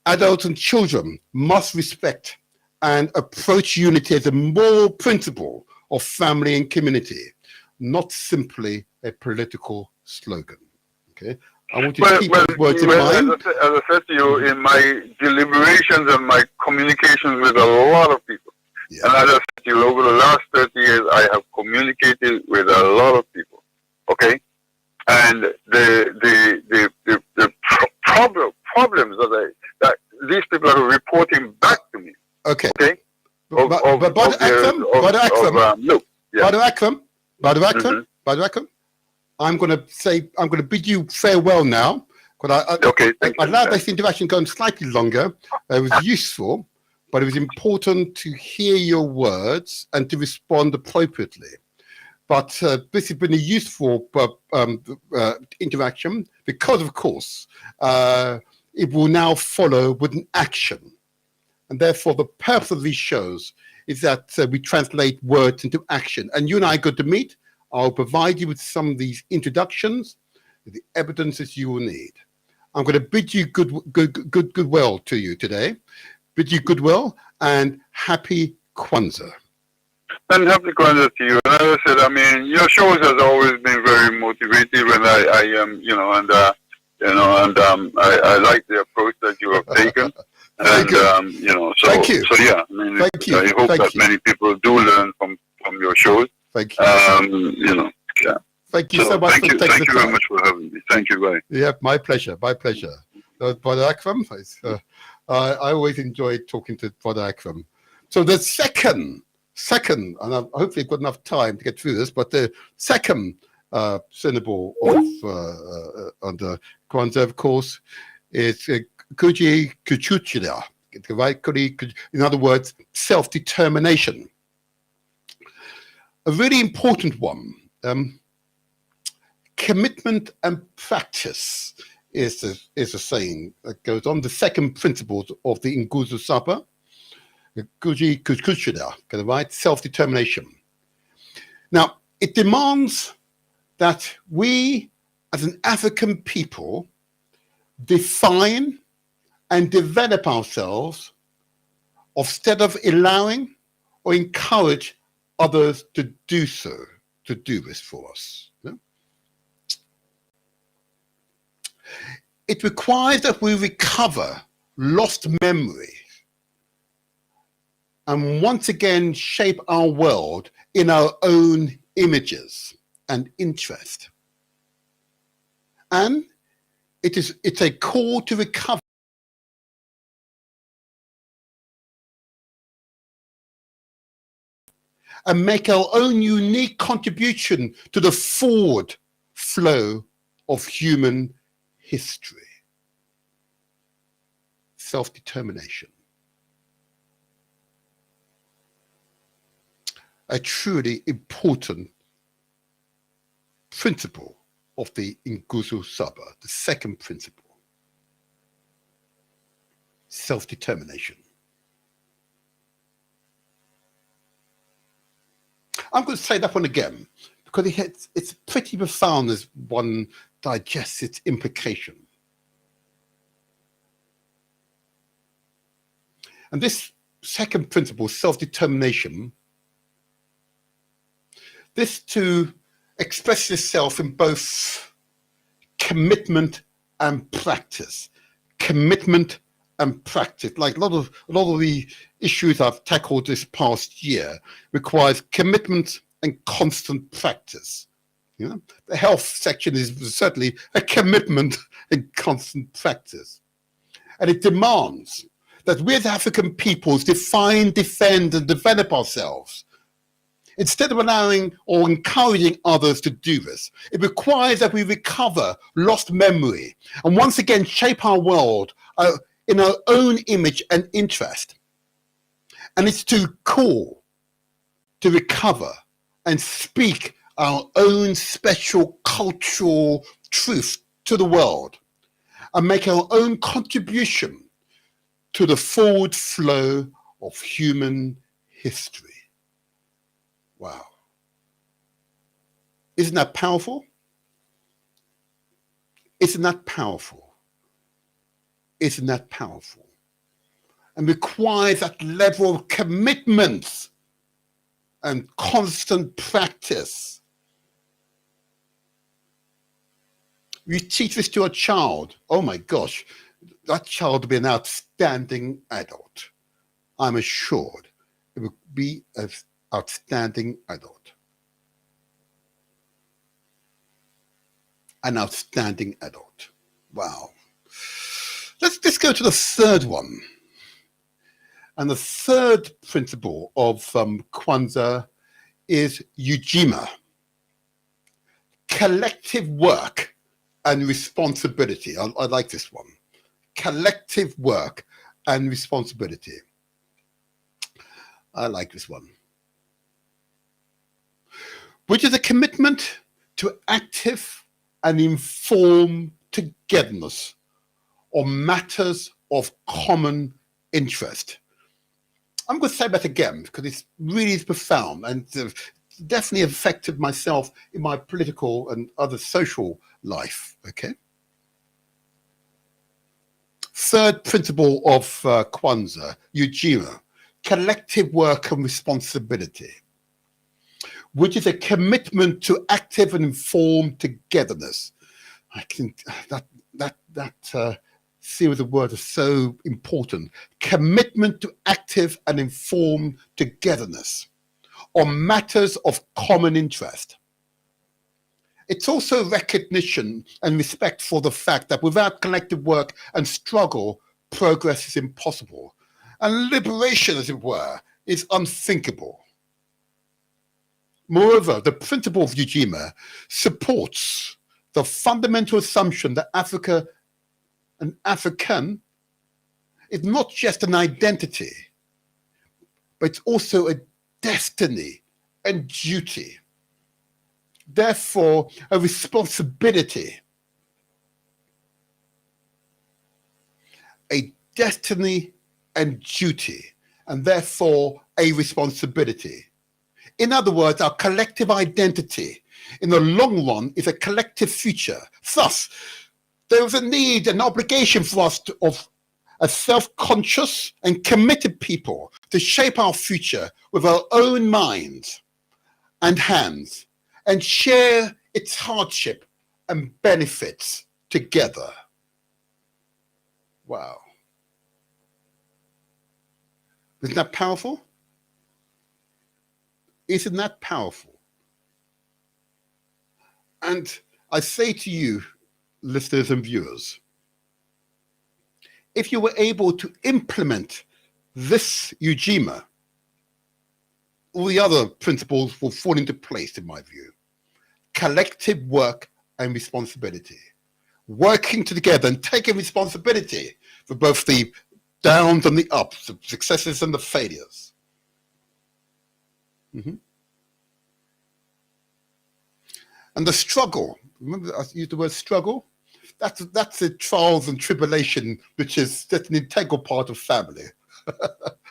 Adults and children must respect and approach unity as a moral principle of family and community, not simply a political slogan. Okay. I want you to keep those words in mind. As I said to you, in my deliberations and my communications with a lot of people, and as I said to you, over the last 30 years, I have communicated with a lot of people. Okay, and the problems that these people are reporting back to me. Okay. Okay. Brother Akram, I'm going to bid you farewell now. Okay. Thank you. I allowed this interaction going slightly longer. It was useful, but it was important to hear your words and to respond appropriately. But this has been a useful interaction because, of course, it will now follow with an action. And therefore, the purpose of these shows is that we translate words into action. And you and I are going to meet. I'll provide you with some of these introductions, the evidences you will need. I'm going to bid you goodwill to you today. Bid you goodwill and happy Kwanzaa. And happy Kwanzaa to you. And as I said, I mean, your shows has always been very motivating, and I like the approach that you have taken. Thank you. Thank you. So yeah, I mean, Thank you. I hope that many people do learn from your shows. Thank you. Yeah. Thank you so much for taking the time. Thank you very much for having me. Thank you, bye. Yeah, my pleasure. Brother Akram, I always enjoyed talking to Brother Akram. So the second, and I've hopefully got enough time to get through this, but the second syllable of under Kwanzaa, of course, is Kuji Kuchuchida. In other words, self-determination. A really important one. Commitment and practice is a saying that goes on. The second principle of the Nguzo Saba, Kuji Kuchuchida, right? Self-determination. Now, it demands that we, as an African people, define and develop ourselves instead of allowing or encourage others to do this for us. Yeah? It requires that we recover lost memory and once again shape our world in our own images and interest. And it's a call to recover and make our own unique contribution to the forward flow of human history. Self-determination. A truly important principle of the Nguzo Saba, the second principle. Self-determination. I'm going to say that one again because it's pretty profound as one digests its implication. And this second principle, self-determination, this to express itself in both commitment and practice. Commitment and practice. Like a lot of the issues I've tackled this past year requires commitment and constant practice. You know, the health section is certainly a commitment and constant practice. And it demands that we as African peoples define, defend, and develop ourselves. Instead of allowing or encouraging others to do this, it requires that we recover lost memory and once again shape our world in our own image and interest. And it's to call, to recover, and speak our own special cultural truth to the world and make our own contribution to the forward flow of human history. Wow. Isn't that powerful? Isn't that powerful? Isn't that powerful? And requires that level of commitment and constant practice. You teach this to a child, oh my gosh, that child will be an outstanding adult. I'm assured it will be an outstanding adult. An outstanding adult. Wow. Let's go to the third one. And the third principle of Kwanzaa is Ujima. Collective work and responsibility. I like this one. Collective work and responsibility. I like this one. Which is a commitment to active and informed togetherness on matters of common interest. I'm going to say that again because it's really profound and definitely affected myself in my political and other social life, okay? Third principle of Kwanzaa, Ujima, collective work and responsibility, which is a commitment to active and informed togetherness. I think that series of words are so important. Commitment to active and informed togetherness on matters of common interest. It's also recognition and respect for the fact that without collective work and struggle, progress is impossible. And liberation, as it were, is unthinkable. Moreover, the principle of Ujima supports the fundamental assumption that Africa and African is not just an identity, but it's also a destiny and duty. Therefore, a responsibility, a destiny and duty, and therefore a responsibility. In other words, our collective identity in the long run is a collective future. Thus, there is a need, an obligation for us of a self-conscious and committed people to shape our future with our own minds and hands and share its hardship and benefits together. Wow. Isn't that powerful? Isn't that powerful? And I say to you, listeners and viewers, if you were able to implement this Ujima, all the other principles will fall into place, in my view. Collective work and responsibility. Working together and taking responsibility for both the downs and the ups, the successes and the failures. Mm-hmm. And the struggle, remember I used the word struggle? That's the trials and tribulation, which is just an integral part of family.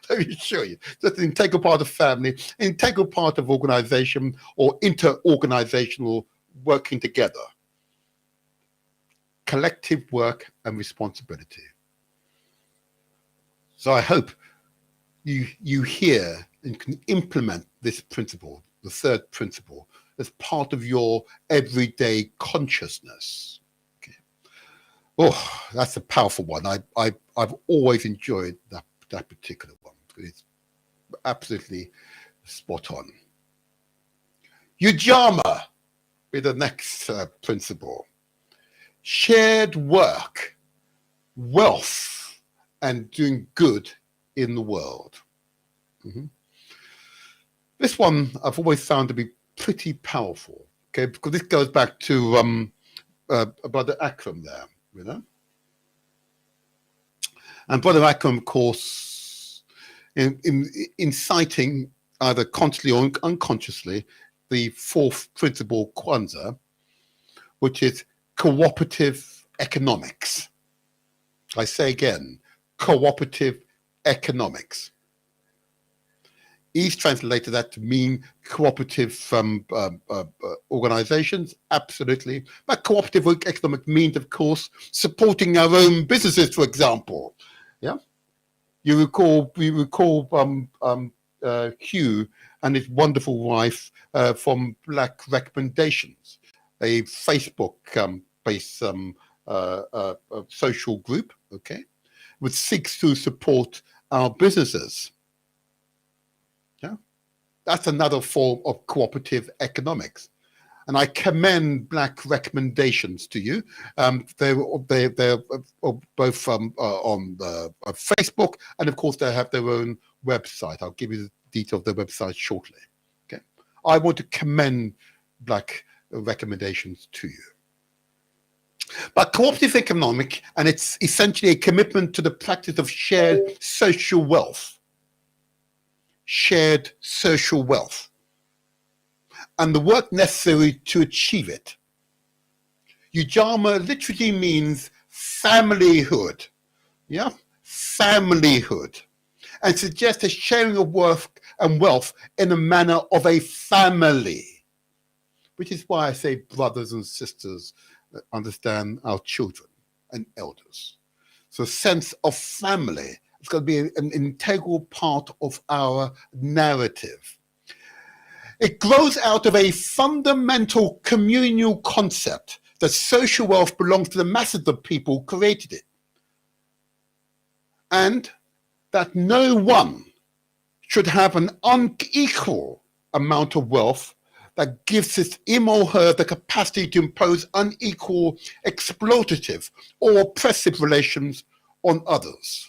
Let me show you. That's an integral part of family, integral part of organization or inter-organizational working together. Collective work and responsibility. So I hope you hear and can implement this principle, the third principle, as part of your everyday consciousness. Okay. Oh, that's a powerful one. I've always enjoyed that particular one. It's absolutely spot on. Ujima is the next principle. Shared work, wealth, and doing good in the world. Mm-hmm. This one I've always found to be pretty powerful, okay, because this goes back to Brother Akram there, you know. And Brother Akram, of course, in inciting either consciously or unconsciously the fourth principle, Kwanzaa, which is cooperative economics. I say again, cooperative economics. He's translated that to mean cooperative organizations, absolutely. But cooperative economic means, of course, supporting our own businesses, for example. Yeah, we recall Hugh and his wonderful wife from Black Recommendations, a Facebook-based social group, okay, which seeks to support our businesses. Yeah, that's another form of cooperative economics, and I commend Black Recommendations to you. They're both on Facebook, and of course they have their own website. I'll give you the detail of their website shortly. Okay, I want to commend Black Recommendations to you. But cooperative economic, and it's essentially a commitment to the practice of shared social wealth. Shared social wealth. And the work necessary to achieve it. Ujima literally means familyhood. Yeah? Familyhood. And suggests a sharing of work and wealth in a manner of a family. Which is why I say brothers and sisters understand our children and elders. So a sense of family. It's going to be an integral part of our narrative. It grows out of a fundamental communal concept that social wealth belongs to the masses of people who created it. And that no one should have an unequal amount of wealth that gives him or her the capacity to impose unequal, exploitative, or oppressive relations on others.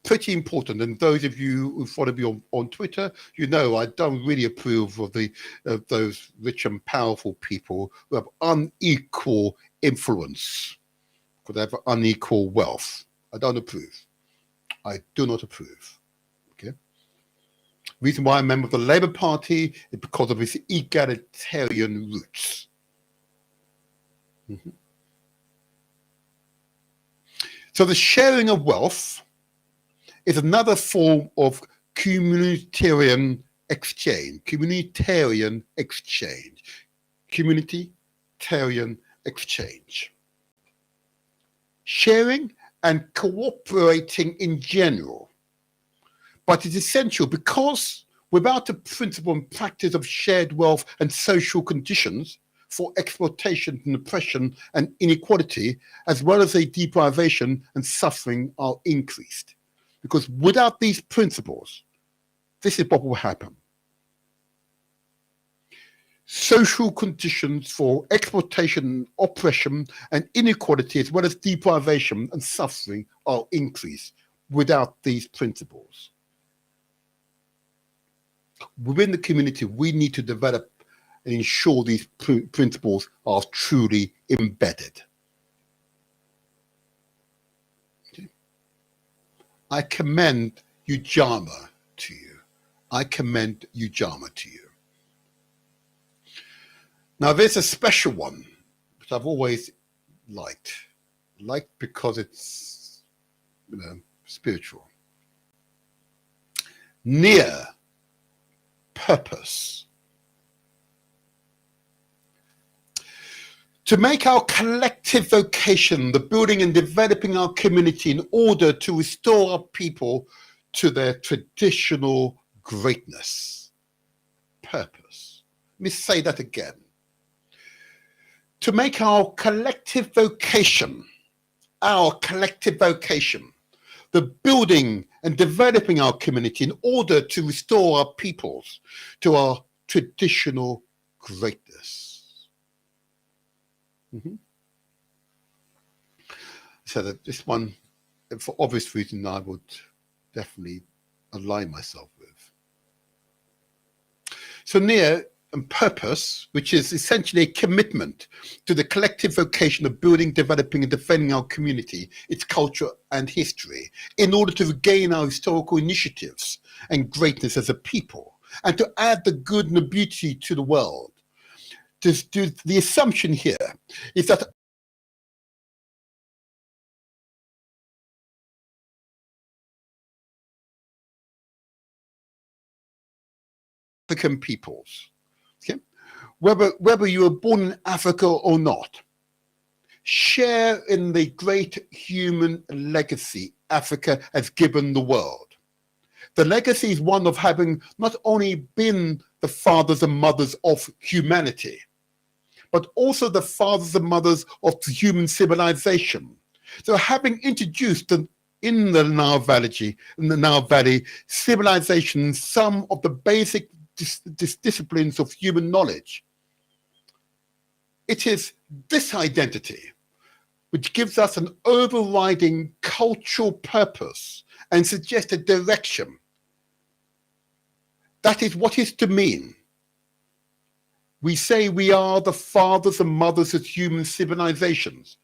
Pretty important, and those of you who follow me on Twitter, you know I don't really approve of those rich and powerful people who have unequal influence, because they have unequal wealth. I don't approve. I do not approve. Okay. Reason why I'm a member of the Labour Party is because of its egalitarian roots. Mm-hmm. So the sharing of wealth is another form of communitarian exchange. Communitarian exchange. Communitarian exchange. Sharing and cooperating in general. But it's essential because without the principle and practice of shared wealth and social conditions for exploitation and oppression and inequality, as well as a deprivation and suffering, are increased. Because without these principles, this is what will happen. Social conditions for exploitation, oppression, and inequality, as well as deprivation and suffering, are increased without these principles. Within the community, we need to develop and ensure these principles are truly embedded. I commend Ujima to you. I commend Ujima to you. Now, there's a special one, which I've always liked, Like because it's, spiritual. Near purpose. To make our collective vocation, the building and developing our community in order to restore our people to their traditional greatness. Purpose. Let me say that again. To make our collective vocation, the building and developing our community in order to restore our peoples to our traditional greatness. So that this one, for obvious reason, I would definitely align myself with. So near and purpose, which is essentially a commitment to the collective vocation of building, developing and defending our community, its culture and history, in order to regain our historical initiatives and greatness as a people, and to add the good and the beauty to the world. The assumption here is that African peoples, okay, whether you were born in Africa or not, share in the great human legacy Africa has given the world. The legacy is one of having not only been the fathers and mothers of humanity, but also the fathers and mothers of the human civilization. So having introduced in the Nile Valley civilization some of the basic disciplines of human knowledge, it is this identity which gives us an overriding cultural purpose and suggests a direction. That is what is to mean. We say we are the fathers and mothers of human civilizations,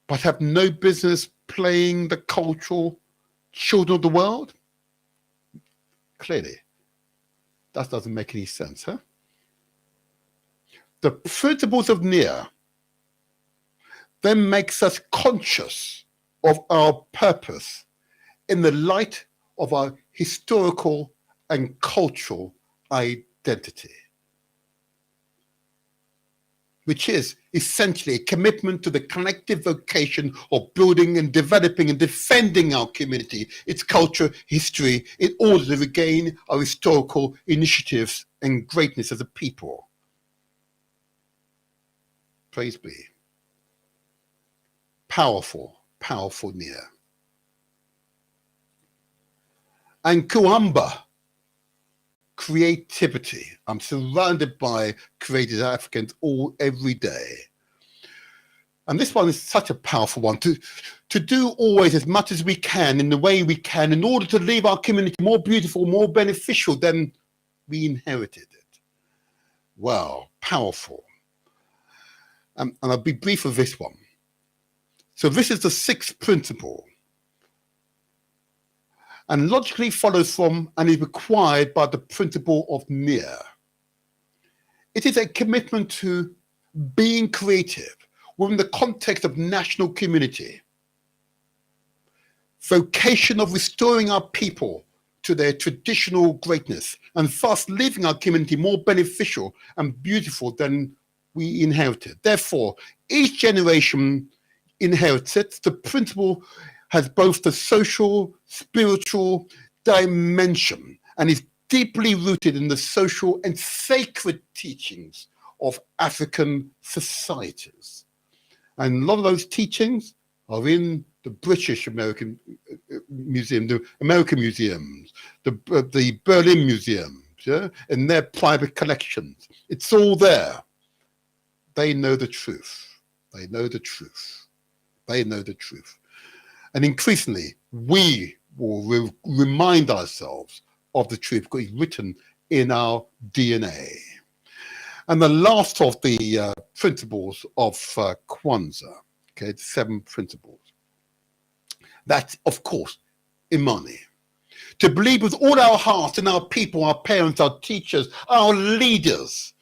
but have no business playing the cultural children of the world? Clearly, that doesn't make any sense, huh? The principles of Nia then makes us conscious of our purpose in the light of our historical and cultural identity, which is essentially a commitment to the collective vocation of building and developing and defending our community, its culture, history, in order to regain our historical initiatives and greatness as a people. Praise be. Powerful, powerful Nia. And Kuamba, creativity. I'm surrounded by creative Africans every day. And this one is such a powerful one, to do always as much as we can in the way we can in order to leave our community more beautiful, more beneficial than we inherited it. Wow, powerful. And I'll be brief with this one. So this is the sixth principle, and logically follows from and is required by the principle of Nia. It is a commitment to being creative within the context of national community, vocation of restoring our people to their traditional greatness, and thus leaving our community more beneficial and beautiful than we inherited. Therefore, each generation inherits it. The principle has both the social, spiritual dimension and is deeply rooted in the social and sacred teachings of African societies. And a lot of those teachings are in the British American Museum, the American museums, the Berlin museums, yeah, in their private collections. It's all there. They know the truth. They know the truth. They know the truth. And increasingly, we will remind ourselves of the truth because it's written in our DNA. And the last of the principles of Kwanzaa, okay, the 7 principles. That's, of course, Imani. To believe with all our heart in our people, our parents, our teachers, our leaders,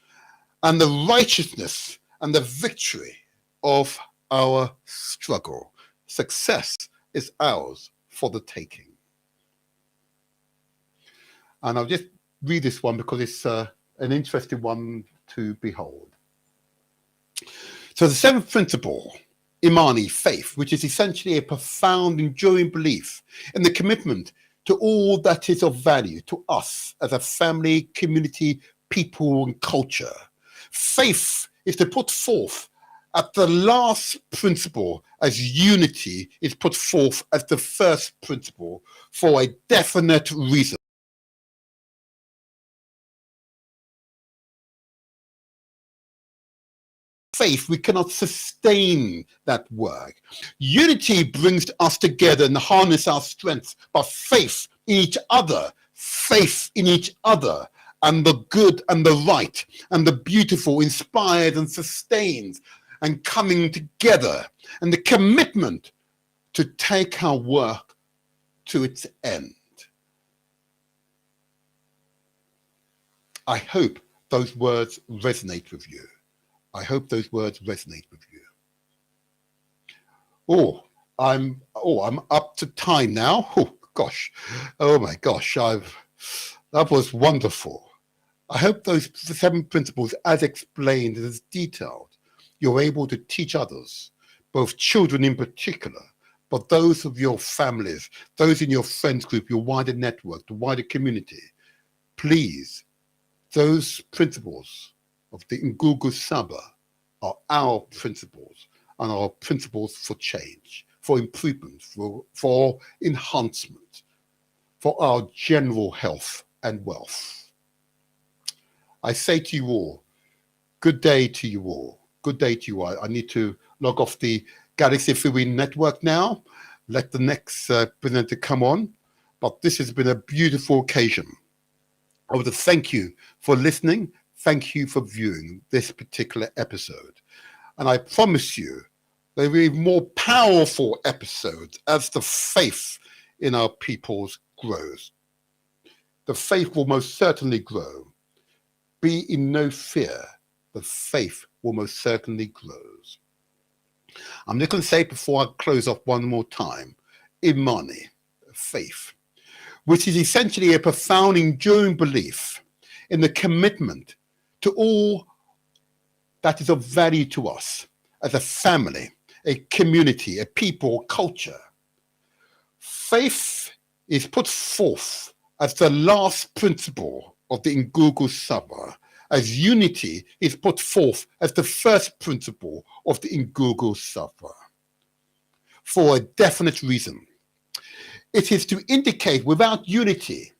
and the righteousness and the victory of our struggle. Success is ours for the taking. And I'll just read this one because it's an interesting one to behold. So the seventh principle, Imani, faith, which is essentially a profound, enduring belief in the commitment to all that is of value to us as a family, community, people, and culture. Faith is to put forth at the last principle as unity is put forth as the first principle for a definite reason. Faith, we cannot sustain that work. Unity brings us together and harness our strengths, but faith in each other, and the good and the right and the beautiful inspires and sustains and coming together, and the commitment to take our work to its end. I hope those words resonate with you. I hope those words resonate with you. I'm up to time now. Oh gosh. Oh my gosh. That was wonderful. I hope those 7 principles, as explained, as detailed, you're able to teach others, both children in particular, but those of your families, those in your friends group, your wider network, the wider community. Please, those principles of the Ngugu Saba are our principles and our principles for change, for improvement, for enhancement, for our general health and wealth. I say to you all, good day to you all. Good day to you all. I need to log off the Galaxy Freeway network now. Let the next presenter come on. But this has been a beautiful occasion. I want to thank you for listening. Thank you for viewing this particular episode. And I promise you, there will be more powerful episodes as the faith in our peoples grows. The faith will most certainly grow. Be in no fear. The faith will most certainly grow. I'm just going to say before I close off one more time, Imani, faith, which is essentially a profound, enduring belief in the commitment to all that is of value to us as a family, a community, a people, culture. Faith is put forth as the last principle of the Ngugu Saba, as unity is put forth as the first principle of the Ngugu Saba, for a definite reason. It is to indicate without unity,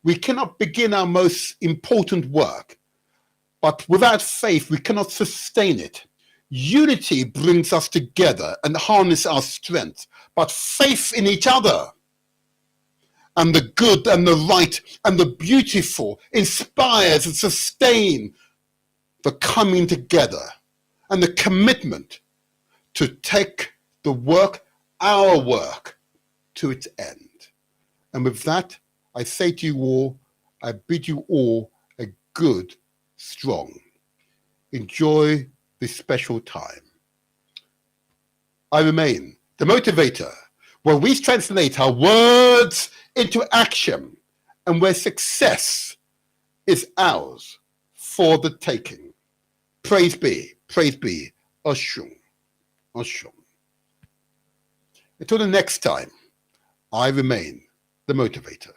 we cannot begin our most important work, but without faith, we cannot sustain it. Unity brings us together and harness our strength, but faith in each other and the good and the right and the beautiful inspires and sustains the coming together and the commitment to take the work, our work, to its end. And with that, I say to you all, I bid you all a good, strong. Enjoy this special time. I remain the motivator, where we translate our words into action and where success is ours for the taking. Praise be, Oshun, Oshun. Until the next time, I remain the motivator.